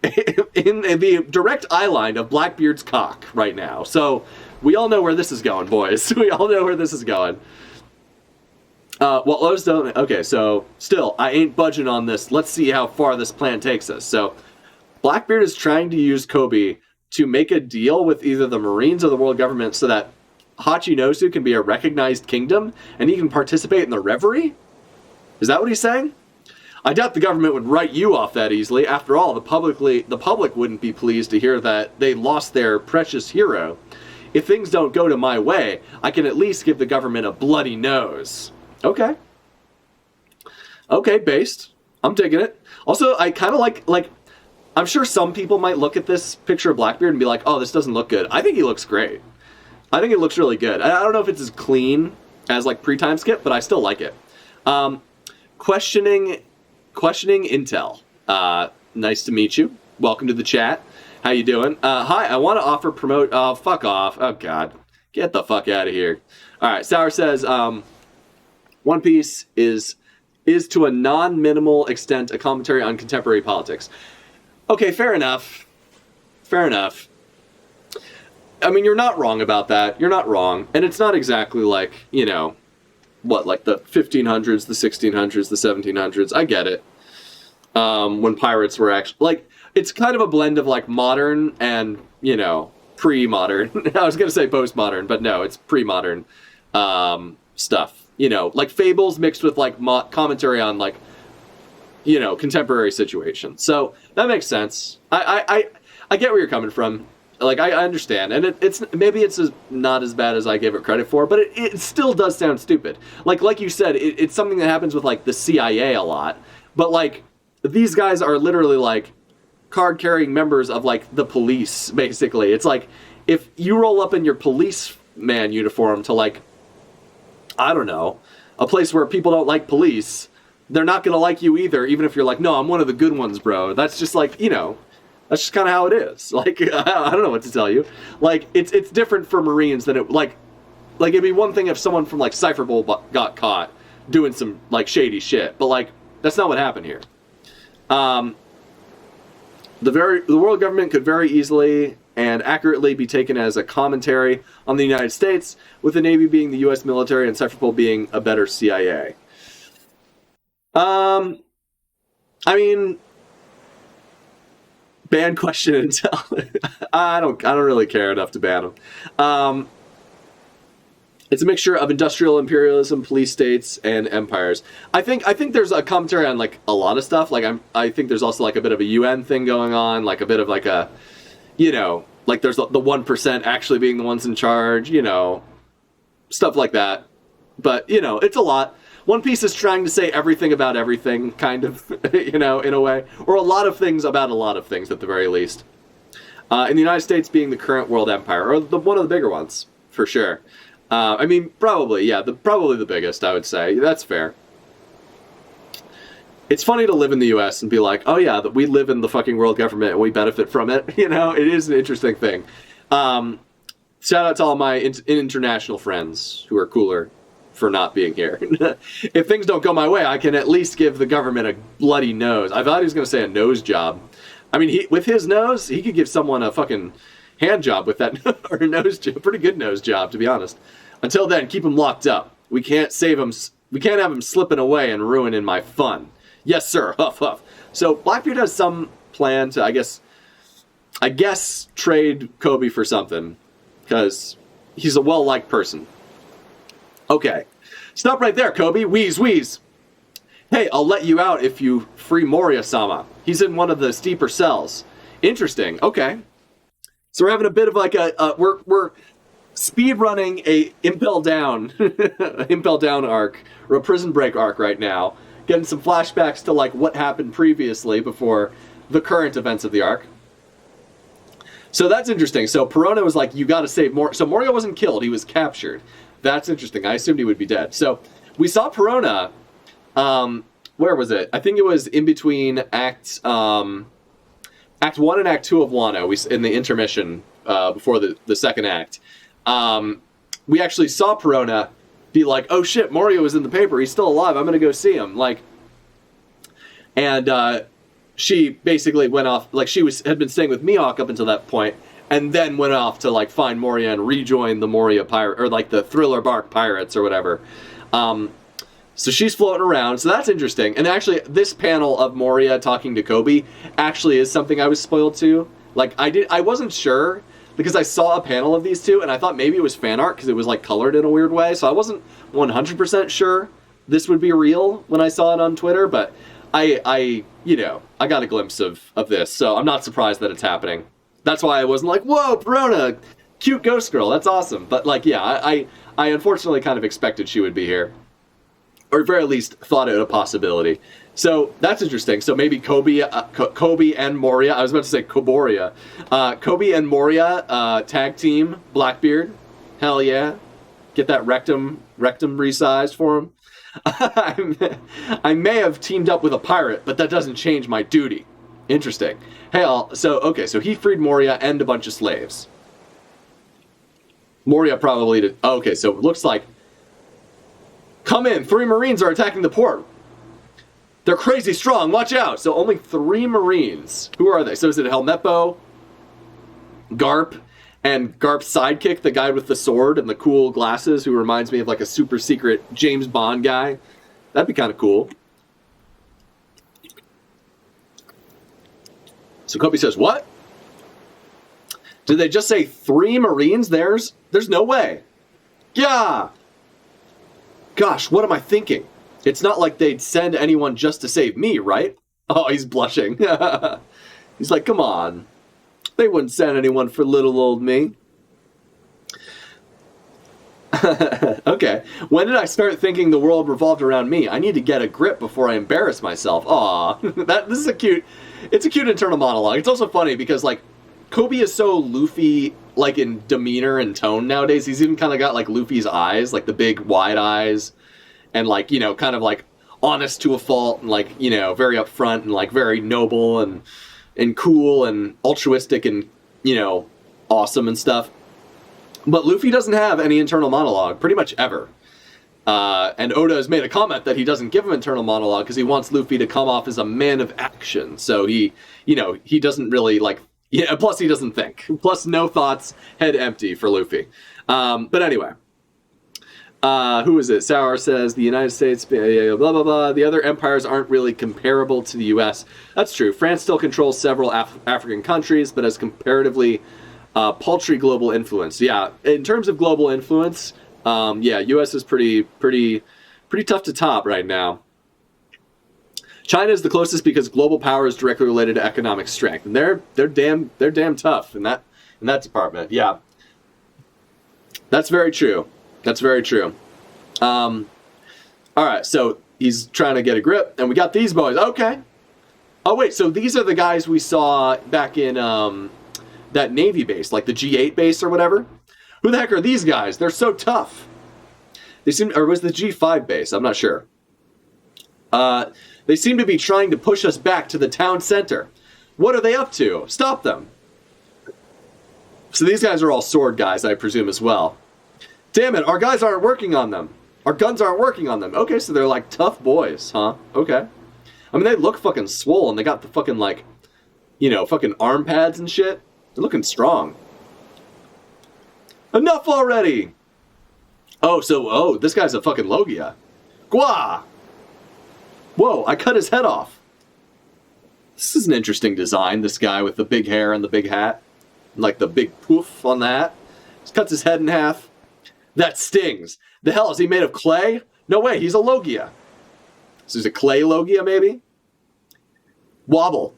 in the direct eye line of Blackbeard's cock right now. So we all know where this is going, boys. We all know where this is going. Well, those don't. Okay, so still, I ain't budging on this. Let's see how far this plan takes us. So Blackbeard is trying to use Kobe to make a deal with either the Marines or the world government so that Hachinosu can be a recognized kingdom and he can participate in the reverie? Is that what he's saying? I doubt the government would write you off that easily. After all, the public wouldn't be pleased to hear that they lost their precious hero. If things don't go to my way, I can at least give the government a bloody nose. Okay. Okay, based. I'm taking it. Also, I kind of like I'm sure some people might look at this picture of Blackbeard and be like, oh, this doesn't look good. I think he looks great. I think it looks really good. I don't know if it's as clean as like pre-time skip, but I still like it. Questioning Intel. Nice to meet you. Welcome to the chat. How you doing? Hi, I want to offer promote. Oh, fuck off. Oh God, get the fuck out of here. All right, Sour says One Piece is to a non-minimal extent a commentary on contemporary politics. Okay, fair enough. Fair enough. I mean, you're not wrong about that. You're not wrong. And it's not exactly like, you know, what, like the 1500s, the 1600s, the 1700s. I get it. When pirates were actually, like, it's kind of a blend of, like, modern and, you know, pre-modern. I was going to say post-modern, but no, it's pre-modern stuff. You know, like fables mixed with, like, commentary on, like, you know, contemporary situations. So that makes sense. I get where you're coming from. Like, I understand, and it's maybe it's not as bad as I gave it credit for, but it still does sound stupid. Like you said, it's something that happens with, like, the CIA a lot, but, like, these guys are literally, like, card-carrying members of, like, the police, basically. It's like, if you roll up in your policeman uniform to, like, I don't know, a place where people don't like police, they're not gonna like you either, even if you're like, no, I'm one of the good ones, bro. That's just, like, you know... That's just kind of how it is. Like, I don't know what to tell you. Like, it's different for Marines than it, like it'd be one thing if someone from, like, Cypher Bowl got caught doing some, like, shady shit. But, like, that's not what happened here. The world government could very easily and accurately be taken as a commentary on the United States, with the Navy being the U.S. military and Cypher Bowl being a better CIA. I mean... Ban question Intel. I don't really care enough to ban them. It's a mixture of industrial imperialism, police states, and empires. I think there's a commentary on, like, a lot of stuff. Like, I think there's also, like, a bit of a UN thing going on, like a bit of, like, a, you know, like there's the 1% actually being the ones in charge, you know, stuff like that. But, you know, it's a lot. One Piece is trying to say everything about everything, kind of, you know, in a way. Or a lot of things about a lot of things, at the very least. In the United States being the current world empire, or one of the bigger ones, for sure. I mean, probably, yeah, probably the biggest, I would say. That's fair. It's funny to live in the U.S. and be like, oh yeah, that we live in the fucking world government and we benefit from it. You know, it is an interesting thing. Shout out to all my international friends who are cooler for not being here. If things don't go my way, I can at least give the government a bloody nose. I thought he was going to say a nose job. I mean, with his nose, he could give someone a fucking hand job with that, or a nose job, pretty good nose job, to be honest. Until then, keep him locked up. We can't save him. We can't have him slipping away and ruining my fun. Yes, sir. Huff, huff. So Blackbeard has some plan to, I guess, trade Kobe for something, because he's a well-liked person. Okay. Stop right there, Kobe. Wheeze, wheeze. Hey, I'll let you out if you free Moria-sama. He's in one of the steeper cells. Interesting. Okay. So we're having a bit of like we're speed running a Impel Down Impel Down arc, or a Prison Break arc right now. Getting some flashbacks to like what happened previously before the current events of the arc. So that's interesting. So Perona was like, you gotta save Moria. So Moria wasn't killed, he was captured. That's interesting. I assumed he would be dead. So we saw Perona, where was it? I think it was in between Act 1 and Act 2 of Wano, in the intermission before the second act. We actually saw Perona be like, oh shit, Moria was in the paper, he's still alive, I'm gonna go see him. Like, and she basically went off, like she had been staying with Mihawk up until that point, and then went off to like find Moria and rejoin the Moria pirate, or like the Thriller Bark Pirates or whatever. So she's floating around, so that's interesting. And actually, this panel of Moria talking to Kobe actually is something I was spoiled to. Like, I wasn't sure, because I saw a panel of these two, and I thought maybe it was fan art, because it was like colored in a weird way, so I wasn't 100% sure this would be real when I saw it on Twitter, but I got a glimpse of this, so I'm not surprised that it's happening. That's why I wasn't like, whoa, Perona, cute ghost girl, that's awesome. But like, yeah, I unfortunately kind of expected she would be here. Or at very least thought it a possibility. So that's interesting. So maybe Kobe and Moria, I was about to say Koboria. Kobe and Moria, tag team, Blackbeard. Hell yeah. Get that rectum resized for him. I may have teamed up with a pirate, but that doesn't change my duty. Interesting. Hey, so he freed Moria and a bunch of slaves. Moria probably did. Okay, so it looks like, come in, 3 Marines are attacking the port. They're crazy strong, watch out. So only 3 Marines. Who are they? So is it Helmeppo, GARP, and GARP's sidekick, the guy with the sword and the cool glasses, who reminds me of like a super secret James Bond guy? That'd be kind of cool. So Kobe says, what? Did they just say 3 Marines? There's no way. Yeah. Gosh, what am I thinking? It's not like they'd send anyone just to save me, right? Oh, he's blushing. He's like, come on. They wouldn't send anyone for little old me. Okay. When did I start thinking the world revolved around me? I need to get a grip before I embarrass myself. Aw. This is a cute internal monologue. It's also funny because, like, Kobe is so Luffy, like, in demeanor and tone nowadays. He's even kind of got, like, Luffy's eyes, like the big wide eyes, and, like, you know, kind of, like, honest to a fault, and, like, you know, very upfront, and, like, very noble, and cool, and altruistic, and, you know, awesome and stuff. But Luffy doesn't have any internal monologue, pretty much ever. And Oda has made a comment that he doesn't give him internal monologue because he wants Luffy to come off as a man of action. So he doesn't really, like, yeah, plus he doesn't think. Plus no thoughts, head empty for Luffy. But anyway. Who is it? Sour says, the United States, blah, blah, blah. The other empires aren't really comparable to the U.S. That's true. France still controls several African countries, but has comparatively paltry global influence. Yeah, in terms of global influence, yeah, U.S. is pretty tough to top right now. China is the closest because global power is directly related to economic strength, and they're damn tough in that department. Yeah, that's very true. That's very true. All right, so he's trying to get a grip, and we got these boys. Okay. Oh wait, so these are the guys we saw back in that Navy base, like the G8 base or whatever. Who the heck are these guys? They're so tough. They seem, or was the G5 base? I'm not sure. They seem to be trying to push us back to the town center. What are they up to? Stop them. So these guys are all sword guys, I presume, as well. Damn it, our guys aren't working on them. Our guns aren't working on them. Okay, so they're like tough boys, huh? Okay. I mean, they look fucking swollen. They got the fucking like, you know, fucking arm pads and shit. They're looking strong. Enough already! Oh, this guy's a fucking Logia. Gwa! Whoa, I cut his head off. This is an interesting design, this guy with the big hair and the big hat. Like the big poof on the hat. Just cuts his head in half. That stings. The hell, is he made of clay? No way, he's a Logia. So he's a clay Logia, maybe? Wobble.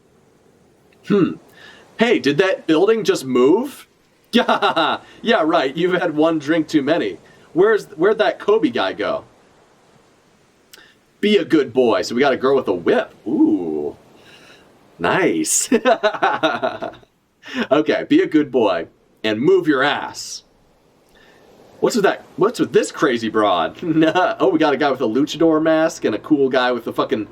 Hey, did that building just move? Yeah, right, you've had one drink too many. Where'd that Kobe guy go? Be a good boy. So we got a girl with a whip. Ooh. Nice. Okay, be a good boy. And move your ass. What's with this crazy broad? Oh, we got a guy with a luchador mask and a cool guy with a fucking...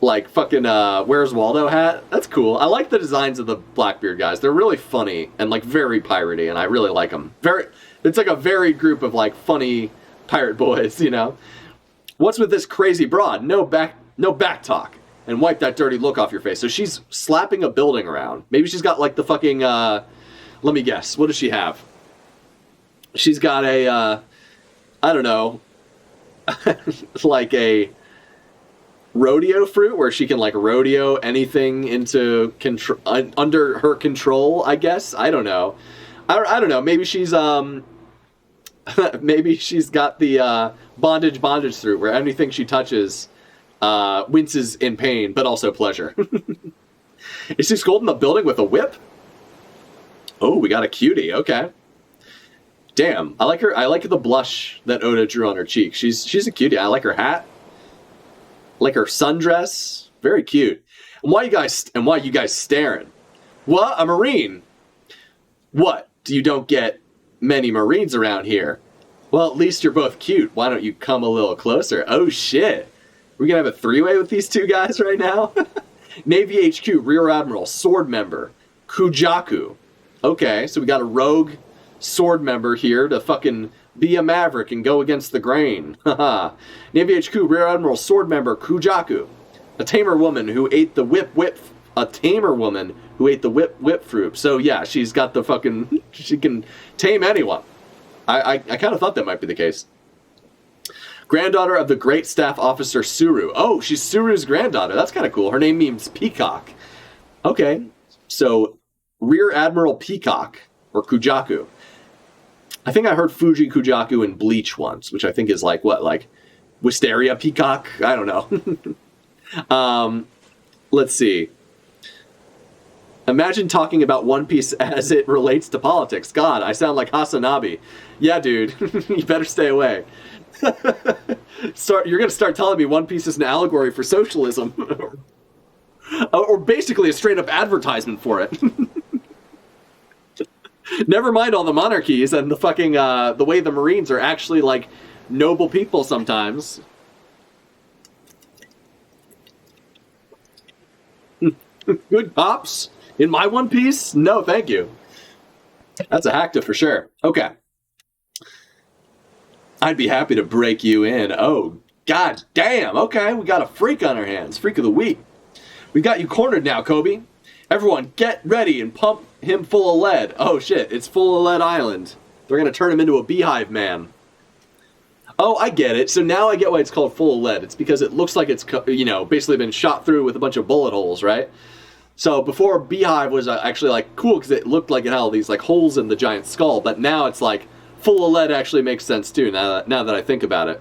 like, fucking, Where's Waldo hat? That's cool. I like the designs of the Blackbeard guys. They're really funny and, like, very piratey, and I really like them. It's like a varied group of, like, funny pirate boys, you know? What's with this crazy broad? No back talk. And wipe that dirty look off your face. So she's slapping a building around. Maybe she's got, like, the fucking, let me guess. What does she have? She's got a, I don't know, like a... rodeo fruit where she can like rodeo anything into under her control, I guess. I don't know. I don't know. Maybe she's maybe she's got the bondage fruit where anything she touches winces in pain but also pleasure. Is she scolding the building with a whip? Oh, we got a cutie. Okay. Damn, I like her. I like the blush that Oda drew on her cheek. She's a cutie. I like her hat. Like her sundress. Very cute. And why you guys staring? What? A Marine? What? You don't get many Marines around here. Well, at least you're both cute. Why don't you come a little closer? Oh shit. We're gonna have a three-way with these two guys right now? Navy HQ, Rear Admiral, Sword Member, Kujaku. Okay, so we got a rogue Sword Member here to fucking be a maverick and go against the grain. Haha. Navy HQ, Rear Admiral, Sword Member, Kujaku. A tamer woman who ate the whip fruit. So yeah, she's got the fucking... she can tame anyone. I kind of thought that might be the case. Granddaughter of the Great Staff Officer Suru. Oh, she's Suru's granddaughter. That's kind of cool. Her name means peacock. Okay, so Rear Admiral Peacock, or Kujaku. I think I heard Fuji Kujaku in Bleach once, which I think is like, what, like Wisteria Peacock? I don't know. Let's see. Imagine talking about One Piece as it relates to politics. God, I sound like Hasanabe. Yeah, dude, you better stay away. You're going to start telling me One Piece is an allegory for socialism. Or basically a straight-up advertisement for it. Never mind all the monarchies and the fucking, the way the Marines are actually, like, noble people sometimes. Good pops? In my One Piece? No, thank you. That's a hackta for sure. Okay. I'd be happy to break you in. Oh, god damn. Okay, we got a freak on our hands. Freak of the week. We got you cornered now, Kobe. Everyone, get ready and pump him full of lead. Oh shit, it's Full of Lead Island. They're gonna turn him into a beehive man. Oh, I get it. So now I get why it's called Full of Lead. It's because it looks like it's, you know, basically been shot through with a bunch of bullet holes, right? So before Beehive was actually like cool because it looked like it had all these like holes in the giant skull, but now it's like Full of Lead actually makes sense too. Now that I think about it.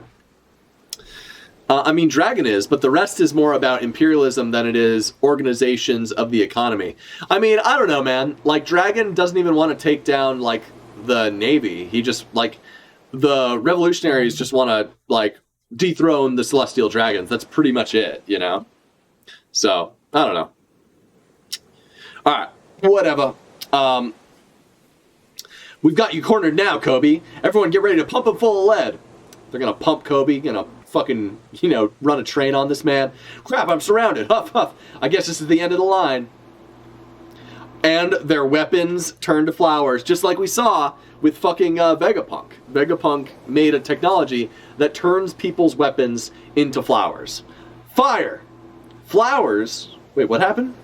I mean, Dragon is, but the rest is more about imperialism than it is organizations of the economy. I mean, I don't know, man. Like, Dragon doesn't even want to take down, like, the Navy. He just, like, the revolutionaries just want to, like, dethrone the Celestial Dragons. That's pretty much it, you know? So, I don't know. Alright, whatever. We've got you cornered now, Kobe. Everyone get ready to pump him full of lead. They're gonna pump Kobe, gonna fucking, you know, run a train on this man. Crap, I'm surrounded. Huff, huff. I guess this is the end of the line. And their weapons turn to flowers, just like we saw with fucking Vegapunk. Vegapunk made a technology that turns people's weapons into flowers. Fire! Flowers? Wait, what happened?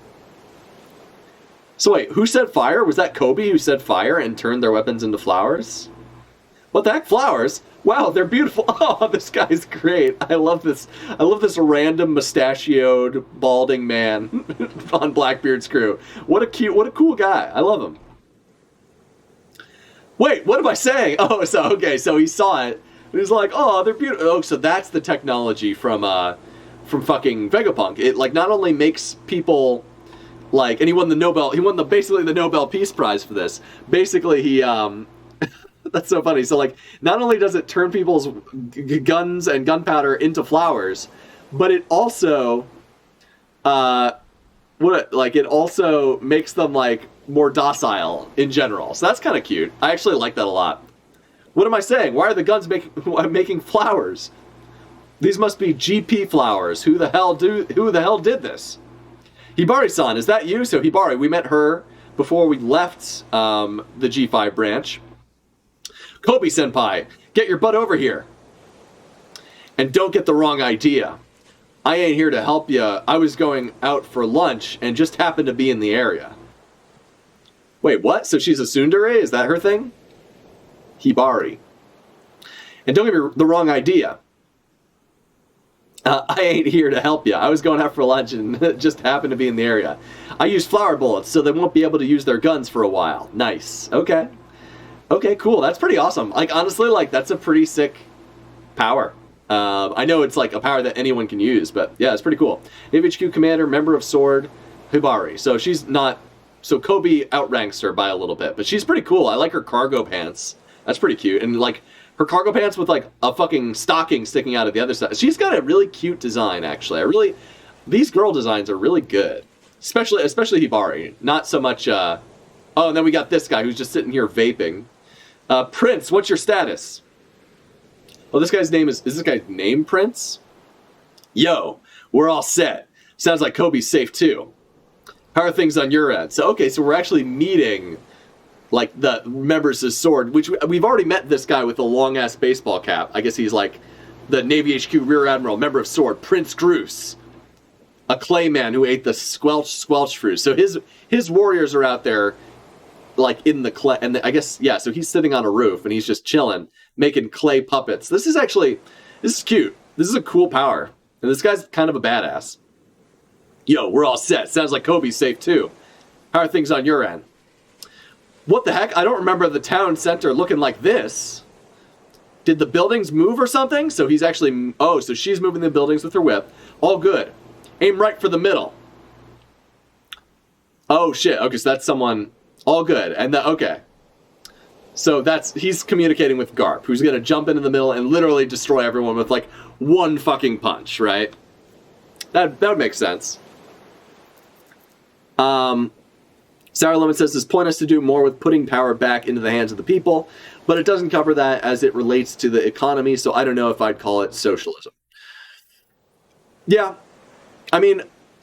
So wait, who said fire? Was that Kobe who said fire and turned their weapons into flowers? What the heck? Flowers? Wow, they're beautiful. Oh, this guy's great. I love this. I love this random mustachioed, balding man on Blackbeard's crew. What a cool guy. I love him. Wait, what am I saying? Oh, so he saw it. And he's like, oh, they're beautiful. Oh, so that's the technology from fucking Vegapunk. It like not only makes people like, and he won basically the Nobel Peace Prize for this. Basically, he that's so funny. So like, not only does it turn people's guns and gunpowder into flowers, but it also, it also makes them like more docile in general. So that's kind of cute. I actually like that a lot. What am I saying? Why are the guns making flowers? These must be GP flowers. Who the hell did this? Hibari-san, is that you? So Hibari, we met her before we left the G5 branch. Kobe-senpai, get your butt over here. And don't get the wrong idea. I ain't here to help you. I was going out for lunch and just happened to be in the area. Wait, what? So she's a tsundere? Is that her thing? Hibari. And don't get me the wrong idea. I ain't here to help you. I was going out for lunch and just happened to be in the area. I use flower bullets so they won't be able to use their guns for a while. Nice. Okay. Okay, cool. That's pretty awesome. Like, honestly, like, that's a pretty sick power. I know it's, like, a power that anyone can use, but, yeah, it's pretty cool. HQ Commander, member of Sword, Hibari. So she's not... So Kobe outranks her by a little bit, but she's pretty cool. I like her cargo pants. That's pretty cute. And, like, her cargo pants with, like, a fucking stocking sticking out of the other side. She's got a really cute design, actually. These girl designs are really good. Especially Hibari. Not so much, Oh, and then we got this guy who's just sitting here vaping. Prince, what's your status? Oh, this guy's name is this guy's name Prince? Yo, we're all set. Sounds like Kobe's safe too. How are things on your end? So, okay, so we're actually meeting, like, the members of Sword, which we've already met this guy with a long-ass baseball cap. I guess he's, like, the Navy HQ Rear Admiral, member of Sword, Prince Groose. A clay man who ate the squelch fruit. So his warriors are out there, like, in the clay, and I guess, yeah, so he's sitting on a roof, and he's just chilling, making clay puppets. This is cute. This is a cool power. And this guy's kind of a badass. Yo, we're all set. Sounds like Kobe's safe, too. How are things on your end? What the heck? I don't remember the town center looking like this. Did the buildings move or something? So he's actually... Oh, so she's moving the buildings with her whip. All good. Aim right for the middle. Oh, shit. Okay, so that's someone... All good. And okay. So he's communicating with GARP, who's going to jump into the middle and literally destroy everyone with, like, one fucking punch, right? That would make sense. Sour Lemon says, this point us to do more with putting power back into the hands of the people, but it doesn't cover that as it relates to the economy, so I don't know if I'd call it socialism. Yeah. I mean,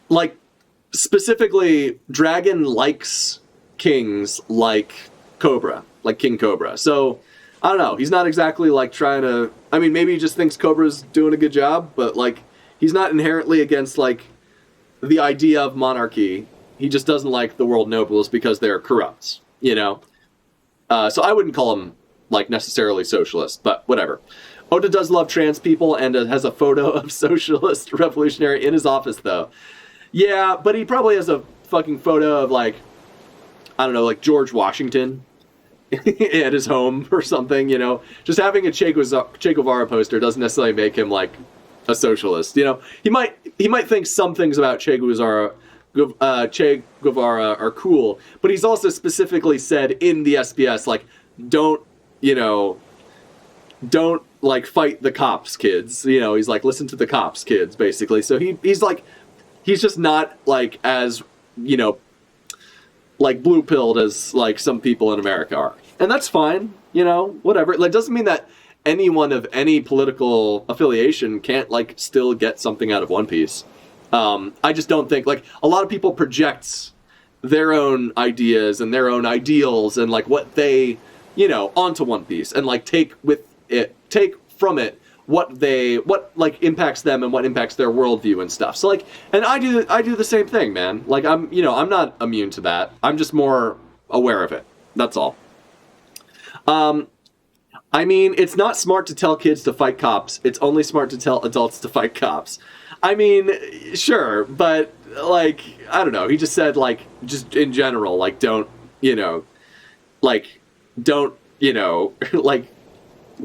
like, specifically, Dragon likes kings like Cobra, like King Cobra. So, I don't know. He's not exactly, like, trying to... I mean, maybe he just thinks Cobra's doing a good job, but, like, he's not inherently against, like, the idea of monarchy. He just doesn't like the world nobles because they're corrupt, you know? So I wouldn't call him, like, necessarily socialist, but whatever. Oda does love trans people and has a photo of socialist revolutionary in his office, though. Yeah, but he probably has a fucking photo of, like, I don't know, like George Washington at his home or something, you know? Just having a Che Guevara poster doesn't necessarily make him, like, a socialist, you know? He might think some things about Che Guevara are cool, but he's also specifically said in the SBS, like, don't, like, fight the cops, kids. You know, he's like, listen to the cops, kids, basically. So he's like, he's just not, like, as, you know, like, blue-pilled as, like, some people in America are. And that's fine, you know, whatever. Like, doesn't mean that anyone of any political affiliation can't, like, still get something out of One Piece. I just don't think, like, a lot of people project their own ideas and their own ideals and like what they, you know, onto One Piece and like take from it what like impacts them and what impacts their worldview and stuff. So like, and I do the same thing, man. Like I'm not immune to that. I'm just more aware of it. That's all. I mean, it's not smart to tell kids to fight cops. It's only smart to tell adults to fight cops. I mean, sure, but like, I don't know. He just said like, just in general, like don't, like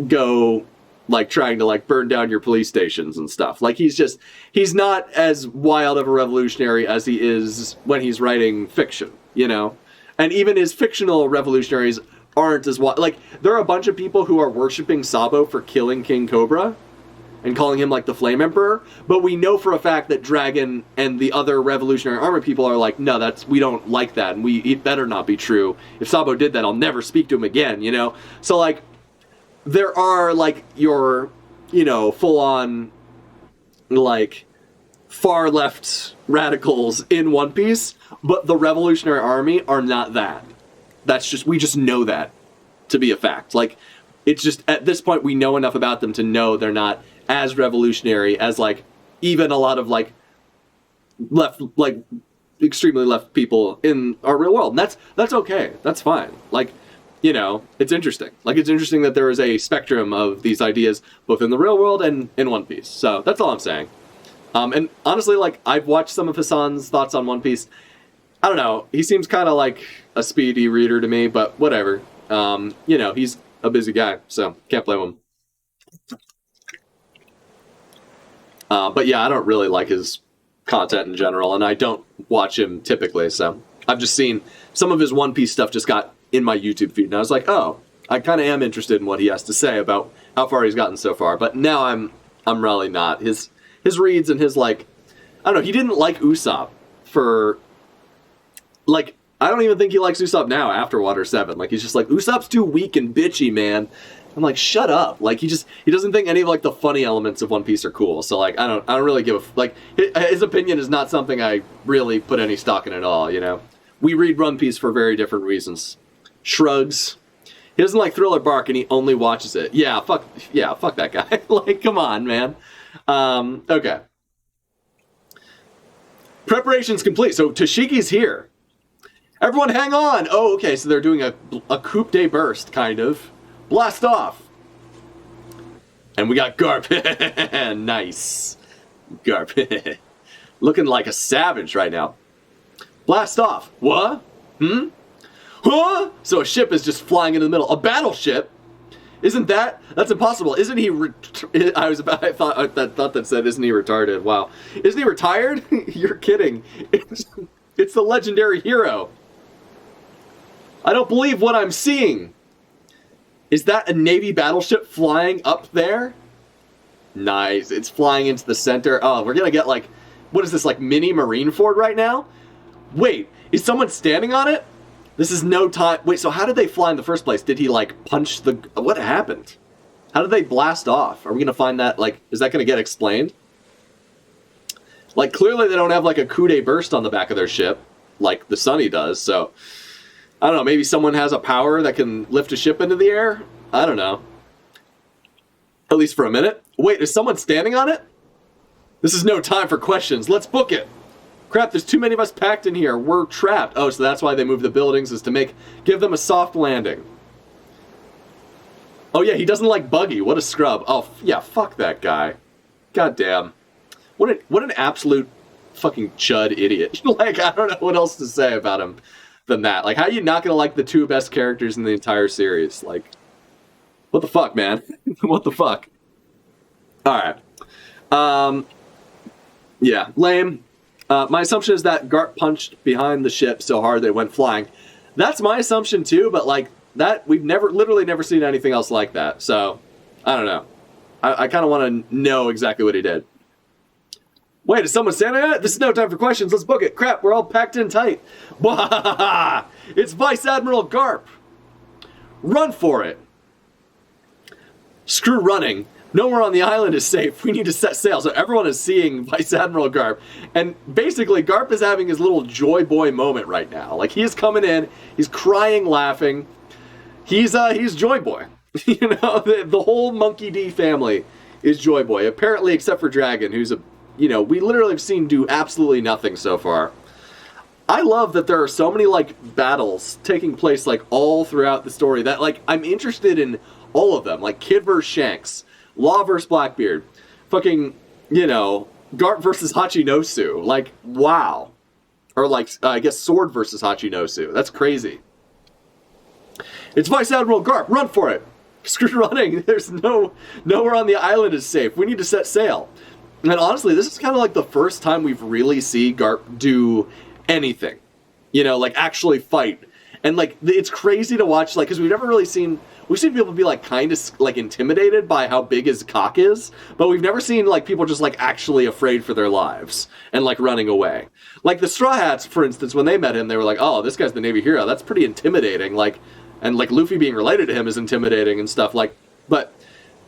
go like trying to like burn down your police stations and stuff. Like he's not as wild of a revolutionary as he is when he's writing fiction, and even his fictional revolutionaries aren't as wild. Like there are a bunch of people who are worshiping Sabo for killing King Cobra and calling him like the Flame Emperor, but we know for a fact that Dragon and the other Revolutionary Army people are like, no, we don't like that, and it better not be true. If Sabo did that, I'll never speak to him again, So like, there are like your, full-on like far left radicals in One Piece, but the Revolutionary Army are not that. We just know that to be a fact. Like, it's just, at this point, we know enough about them to know they're not as revolutionary as, like, even a lot of, like, left, like, extremely left people in our real world. And that's okay. That's fine. Like, it's interesting. Like, it's interesting that there is a spectrum of these ideas, both in the real world and in One Piece. So, that's all I'm saying. And honestly, like, I've watched some of Hassan's thoughts on One Piece. I don't know. He seems kind of like a speedy reader to me, but whatever. He's a busy guy, so can't blame him. But yeah, I don't really like his content in general, and I don't watch him typically, so I've just seen some of his One Piece stuff just got in my YouTube feed, and I was like, oh, I kind of am interested in what he has to say about how far he's gotten so far, but now I'm really not. His reads and his, like, I don't know, he didn't like Usopp for, like, I don't even think he likes Usopp now after Water 7. Like, he's just like, Usopp's too weak and bitchy, man. I'm like, shut up. Like, he doesn't think any of, like, the funny elements of One Piece are cool. So, like, I don't really give a, like, his opinion is not something I really put any stock in at all, We read One Piece for very different reasons. Shrugs. He doesn't like Thriller Bark and he only watches it. Yeah, fuck that guy. Like, come on, man. Okay. Preparation's complete. So, Tashiki's here. Everyone hang on! Oh, okay, so they're doing a Coupe de Burst, kind of. Blast off! And we got GARP. Nice. GARP. Looking like a savage right now. Blast off. What? Huh? So a ship is just flying into the middle. A battleship? That's impossible. Isn't he I thought that said, isn't he retarded? Wow. Isn't he retired? You're kidding. It's the legendary hero. I don't believe what I'm seeing. Is that a Navy battleship flying up there? Nice. It's flying into the center. Oh, we're gonna get like, what is this, like mini Marineford right now? Wait, is someone standing on it? This is no time. Wait, so how did they fly in the first place? Did he like punch what happened? How did they blast off? Are we gonna find that, like, is that gonna get explained? Like, clearly they don't have like a coup de burst on the back of their ship, like the Sunny does, so I don't know, maybe someone has a power that can lift a ship into the air? I don't know. At least for a minute. Wait, is someone standing on it? This is no time for questions. Let's book it. Crap, there's too many of us packed in here. We're trapped. Oh, so that's why they move the buildings, is to give them a soft landing. Oh yeah, he doesn't like Buggy. What a scrub. Oh, yeah, fuck that guy. God damn. What an absolute fucking chud idiot. Like, I don't know what else to say about him than that. Like, how are you not gonna like the two best characters in the entire series? Like, what the fuck, man? What the fuck? Alright. Yeah, lame. My assumption is that GARP punched behind the ship so hard that it went flying. That's my assumption too, but like, that, we've literally never seen anything else like that. So, I don't know. I kind of want to know exactly what he did. Wait, is someone standing on it? This is no time for questions. Let's book it. Crap, we're all packed in tight. It's Vice Admiral GARP. Run for it. Screw running. Nowhere on the island is safe. We need to set sail. So everyone is seeing Vice Admiral Garp. And basically, Garp is having his little joy boy moment right now. Like, he is coming in, he's crying, laughing. He's Joy Boy. You know, the whole Monkey D family is Joy Boy. Apparently, except for Dragon, who's we literally have seen do absolutely nothing so far. I love that there are so many, like, battles taking place, like, all throughout the story that, like, I'm interested in all of them. Like, Kid vs. Shanks, Law vs. Blackbeard, fucking, GARP versus Hachinosu. Like, wow. Or, like, I guess Sword versus Hachinosu. That's crazy. It's Vice Admiral Garp. Run for it. Screw running. There's nowhere on the island is safe. We need to set sail. And honestly, this is kind of like the first time we've really seen Garp do anything. Like, actually fight. And, like, it's crazy to watch, like, because we've never really seen... We've seen people be, like, kind of, like, intimidated by how big his cock is, but we've never seen, like, people just, like, actually afraid for their lives and, like, running away. Like, the Straw Hats, for instance, when they met him, they were like, oh, this guy's the Navy hero. That's pretty intimidating. Like, and, like, Luffy being related to him is intimidating and stuff. Like, but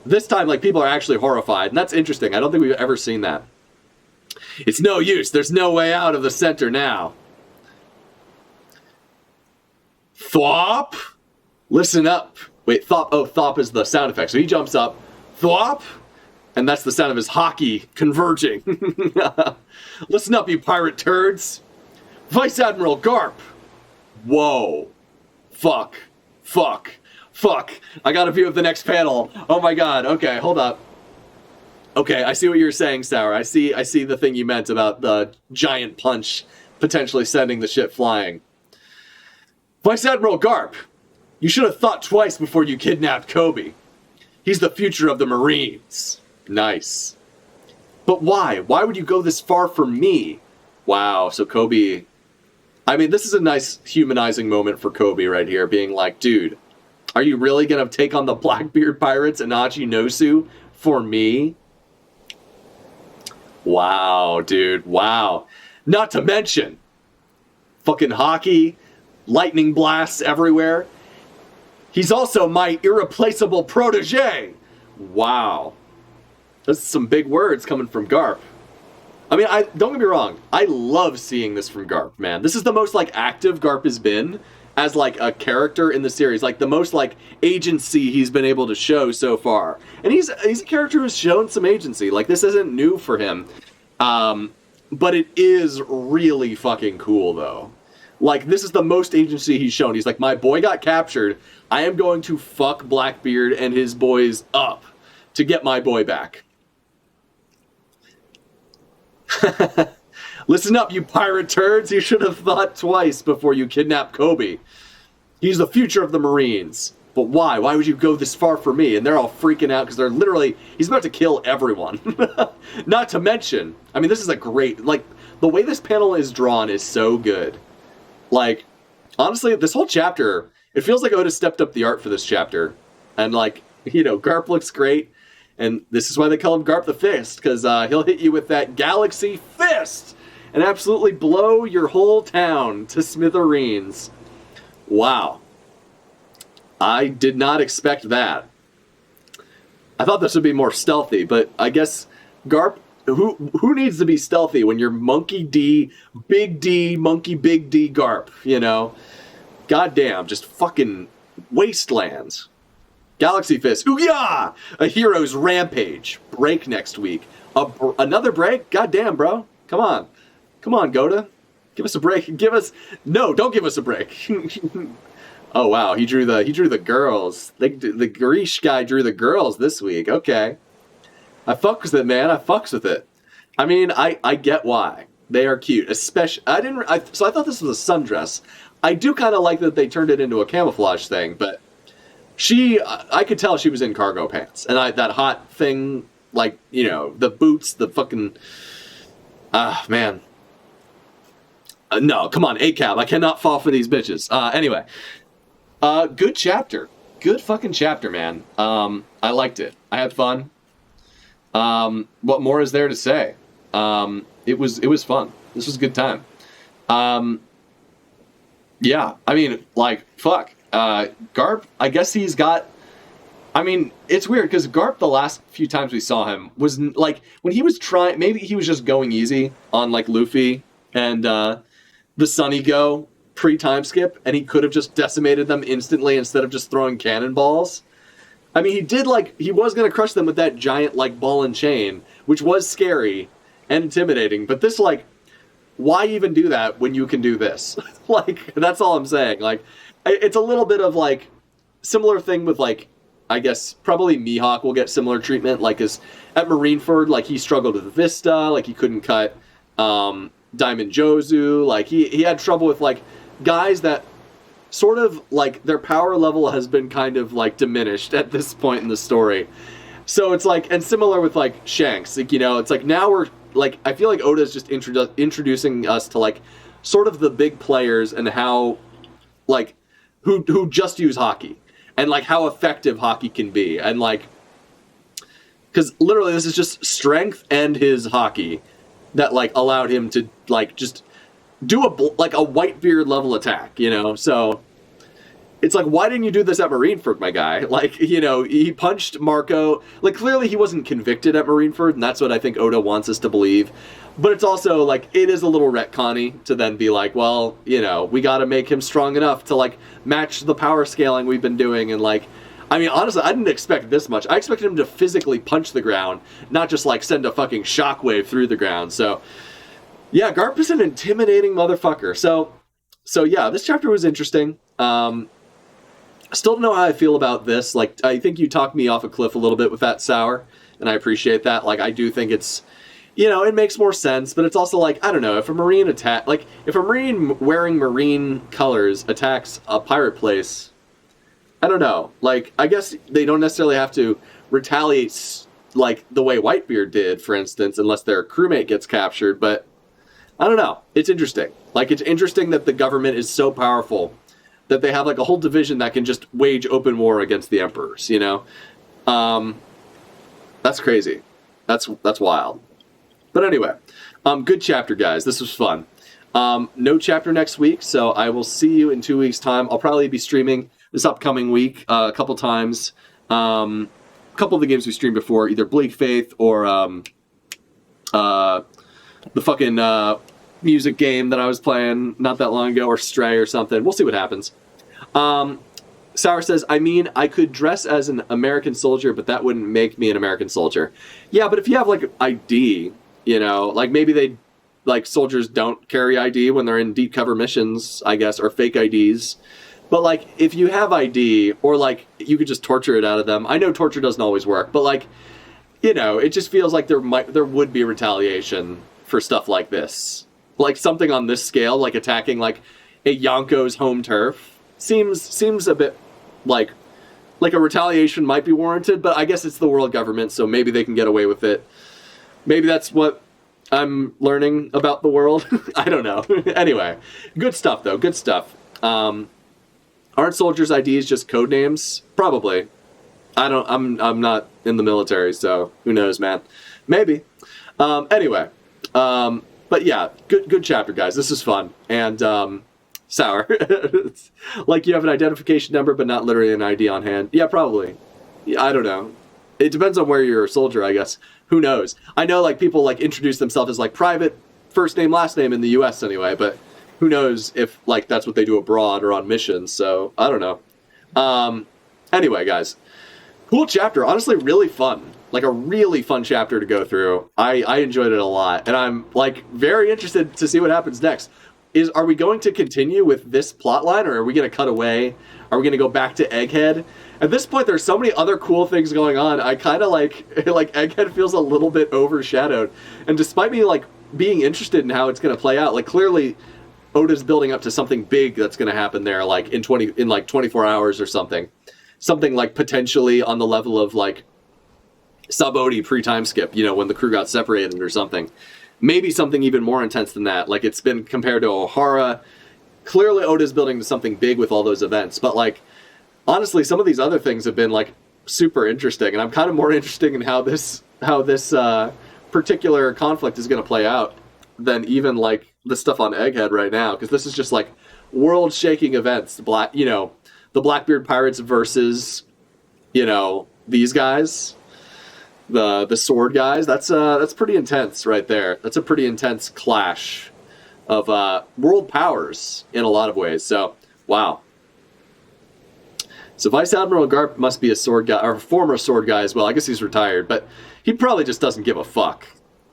this time, like, people are actually horrified, and that's interesting. I don't think we've ever seen that. It's no use. There's no way out of the center now. Thwop? Listen up. Wait, thwop. Oh, thwop is the sound effect. So he jumps up. Thwop? And that's the sound of his hockey converging. Listen up, you pirate turds. Vice Admiral Garp. Whoa. Fuck. I got a view of the next panel. Oh my god. Okay, hold up. Okay, I see what you're saying, Sour. I see the thing you meant about the giant punch potentially sending the ship flying. Vice Admiral Garp, you should have thought twice before you kidnapped Kobe. He's the future of the Marines. Nice. But why? Why would you go this far for me? Wow, so Kobe... I mean, this is a nice humanizing moment for Kobe right here, being like, dude, are you really going to take on the Blackbeard Pirates and Hachinosu for me? Wow, dude, wow. Not to mention, fucking hockey, lightning blasts everywhere. He's also my irreplaceable protege. Wow. Those are some big words coming from Garp. I mean, don't get me wrong. I love seeing this from Garp, man. This is the most, like, active Garp has been as, like, a character in the series. Like, the most, like, agency he's been able to show so far. And he's a character who's shown some agency. Like, this isn't new for him. But it is really fucking cool, though. Like, this is the most agency he's shown. He's like, my boy got captured. I am going to fuck Blackbeard and his boys up to get my boy back. Listen up, you pirate turds. You should have thought twice before you kidnapped Kobe. He's the future of the Marines. But why? Why would you go this far for me? And they're all freaking out because they're literally... He's about to kill everyone. Not to mention... I mean, this is a great... Like, the way this panel is drawn is so good. Like, honestly, this whole chapter... It feels like Oda stepped up the art for this chapter. And, like, Garp looks great. And this is why they call him Garp the Fist. Because he'll hit you with that Galaxy Fist! And absolutely blow your whole town to smithereens. Wow. I did not expect that. I thought this would be more stealthy, but I guess Garp... Who needs to be stealthy when you're Monkey D, Monkey Big D Garp, Goddamn, just fucking wastelands. Galaxy Fist. Ooh-yah! A hero's rampage. Break next week. Another break? Goddamn, bro. Come on. Come on, Goda. Give us a break. No, don't give us a break. Oh, wow. He drew the girls. The Garish guy drew the girls this week. Okay. I fucks with it, man. I fucks with it. I mean, I get why. They are cute. Especially, so I thought this was a sundress. I do kind of like that they turned it into a camouflage thing, but I could tell she was in cargo pants. And that hot thing, like, the boots, the fucking, man. No, come on, ACAB. I cannot fall for these bitches. Anyway. Good chapter. Good fucking chapter, man. I liked it. I had fun. What more is there to say? It was fun. This was a good time. Yeah, I mean, like, fuck. Garp, I guess he's got I mean, it's weird because GARP, the last few times we saw him, was like when he was trying. Maybe he was just going easy on like Luffy and the Sunny Go pre-time skip, and he could have just decimated them instantly instead of just throwing cannonballs. I mean, he was going to crush them with that giant like ball and chain, which was scary and intimidating. But this, like, why even do that when you can do this? Like, that's all I'm saying. Like, it's a little bit of like similar thing with like. I guess probably Mihawk will get similar treatment, like as at Marineford, like he struggled with Vista, like he couldn't cut Diamond Jozu, like he had trouble with like guys that sort of like their power level has been kind of like diminished at this point in the story. So it's like, and similar with like Shanks, like, you know, it's like now we're like, I feel like Oda's just introducing us to like sort of the big players and how like who just use hockey. And, like, how effective hockey can be. And, like, because literally this is just strength and his hockey that, like, allowed him to, like, just do a Whitebeard level attack, you know? So, it's like, why didn't you do this at Marineford, my guy? Like, you know, he punched Marco. Like, clearly he wasn't convicted at Marineford, and that's what I think Oda wants us to believe. But it's also, like, it is a little retconny to then be like, well, you know, we got to make him strong enough to, like, match the power scaling we've been doing. And, like, I mean, honestly, I didn't expect this much. I expected him to physically punch the ground, not just, like, send a fucking shockwave through the ground. So, yeah, Garp is an intimidating motherfucker. So yeah, this chapter was interesting. Still don't know how I feel about this. Like, I think you talked me off a cliff a little bit with that, Sour, and I appreciate that. Like, I do think it's, you know, it makes more sense, but it's also like, I don't know, if a Marine if a Marine wearing Marine colors attacks a pirate place, I don't know. Like, I guess they don't necessarily have to retaliate like the way Whitebeard did, for instance, unless their crewmate gets captured, but I don't know. It's interesting. Like, it's interesting that the government is so powerful that they have like a whole division that can just wage open war against the emperors, you know? That's crazy. That's wild. But anyway, good chapter, guys. This was fun. No chapter next week, so I will see you in 2 weeks' time. I'll probably be streaming this upcoming week a couple times. A couple of the games we streamed before, either Bleak Faith or the fucking music game that I was playing not that long ago, or Stray or something. We'll see what happens. Sour says, I mean, I could dress as an American soldier, but that wouldn't make me an American soldier. Yeah, but if you have, like, ID, you know, like, maybe like, soldiers don't carry ID when they're in deep cover missions, I guess, or fake IDs. But, like, if you have ID, or, like, you could just torture it out of them. I know torture doesn't always work, but, like, you know, it just feels like there would be retaliation for stuff like this. Like, something on this scale, like attacking, like, a Yonko's home turf, seems a bit like a retaliation might be warranted, but I guess it's the world government, so maybe they can get away with it. Maybe that's what I'm learning about the world. I don't know. Anyway, good stuff, though. Good stuff. Aren't soldiers' IDs just code names? Probably. I'm not in the military, so who knows, man. Maybe. Anyway. But yeah, good chapter, guys. This is fun. And, Sour. Like, you have an identification number, but not literally an ID on hand. Yeah, probably. Yeah, I don't know. It depends on where you're a soldier, I guess. Who knows? I know, like, people, like, introduce themselves as, like, private first name, last name in the U.S. anyway, but who knows if, like, that's what they do abroad or on missions, so I don't know. Anyway, guys. Cool chapter. Honestly, really fun. Like, a really fun chapter to go through. I enjoyed it a lot, and I'm, like, very interested to see what happens next. Are we going to continue with this plotline, or are we going to cut away? Are we going to go back to Egghead? At this point, there's so many other cool things going on. I kind of like Egghead feels a little bit overshadowed. And despite me, like, being interested in how it's going to play out, like, clearly Oda's building up to something big that's going to happen there, like, in 24 hours or something. Something, like, potentially on the level of, like, Sub-Odi pre-time skip, you know, when the crew got separated or something. Maybe something even more intense than that. Like, it's been compared to Ohara. Clearly, Oda's building to something big with all those events. But, like, honestly, some of these other things have been, like, super interesting. And I'm kind of more interested in how this particular conflict is going to play out than even, like, the stuff on Egghead right now. Because this is just, like, world-shaking events. The Blackbeard Pirates versus you know, these guys, the sword guys, that's pretty intense right there. That's a pretty intense clash of world powers in a lot of ways. So, wow. So Vice Admiral Garp must be a sword guy, or a former sword guy as well. I guess he's retired, but he probably just doesn't give a fuck.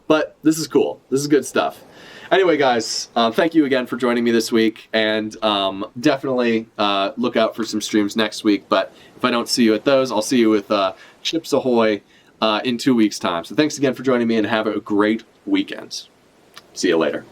But this is cool. This is good stuff. Anyway, guys, thank you again for joining me this week, and definitely look out for some streams next week. But if I don't see you at those, I'll see you with ChipZ Ahoy in 2 weeks' time. So thanks again for joining me, and have a great weekend. See you later.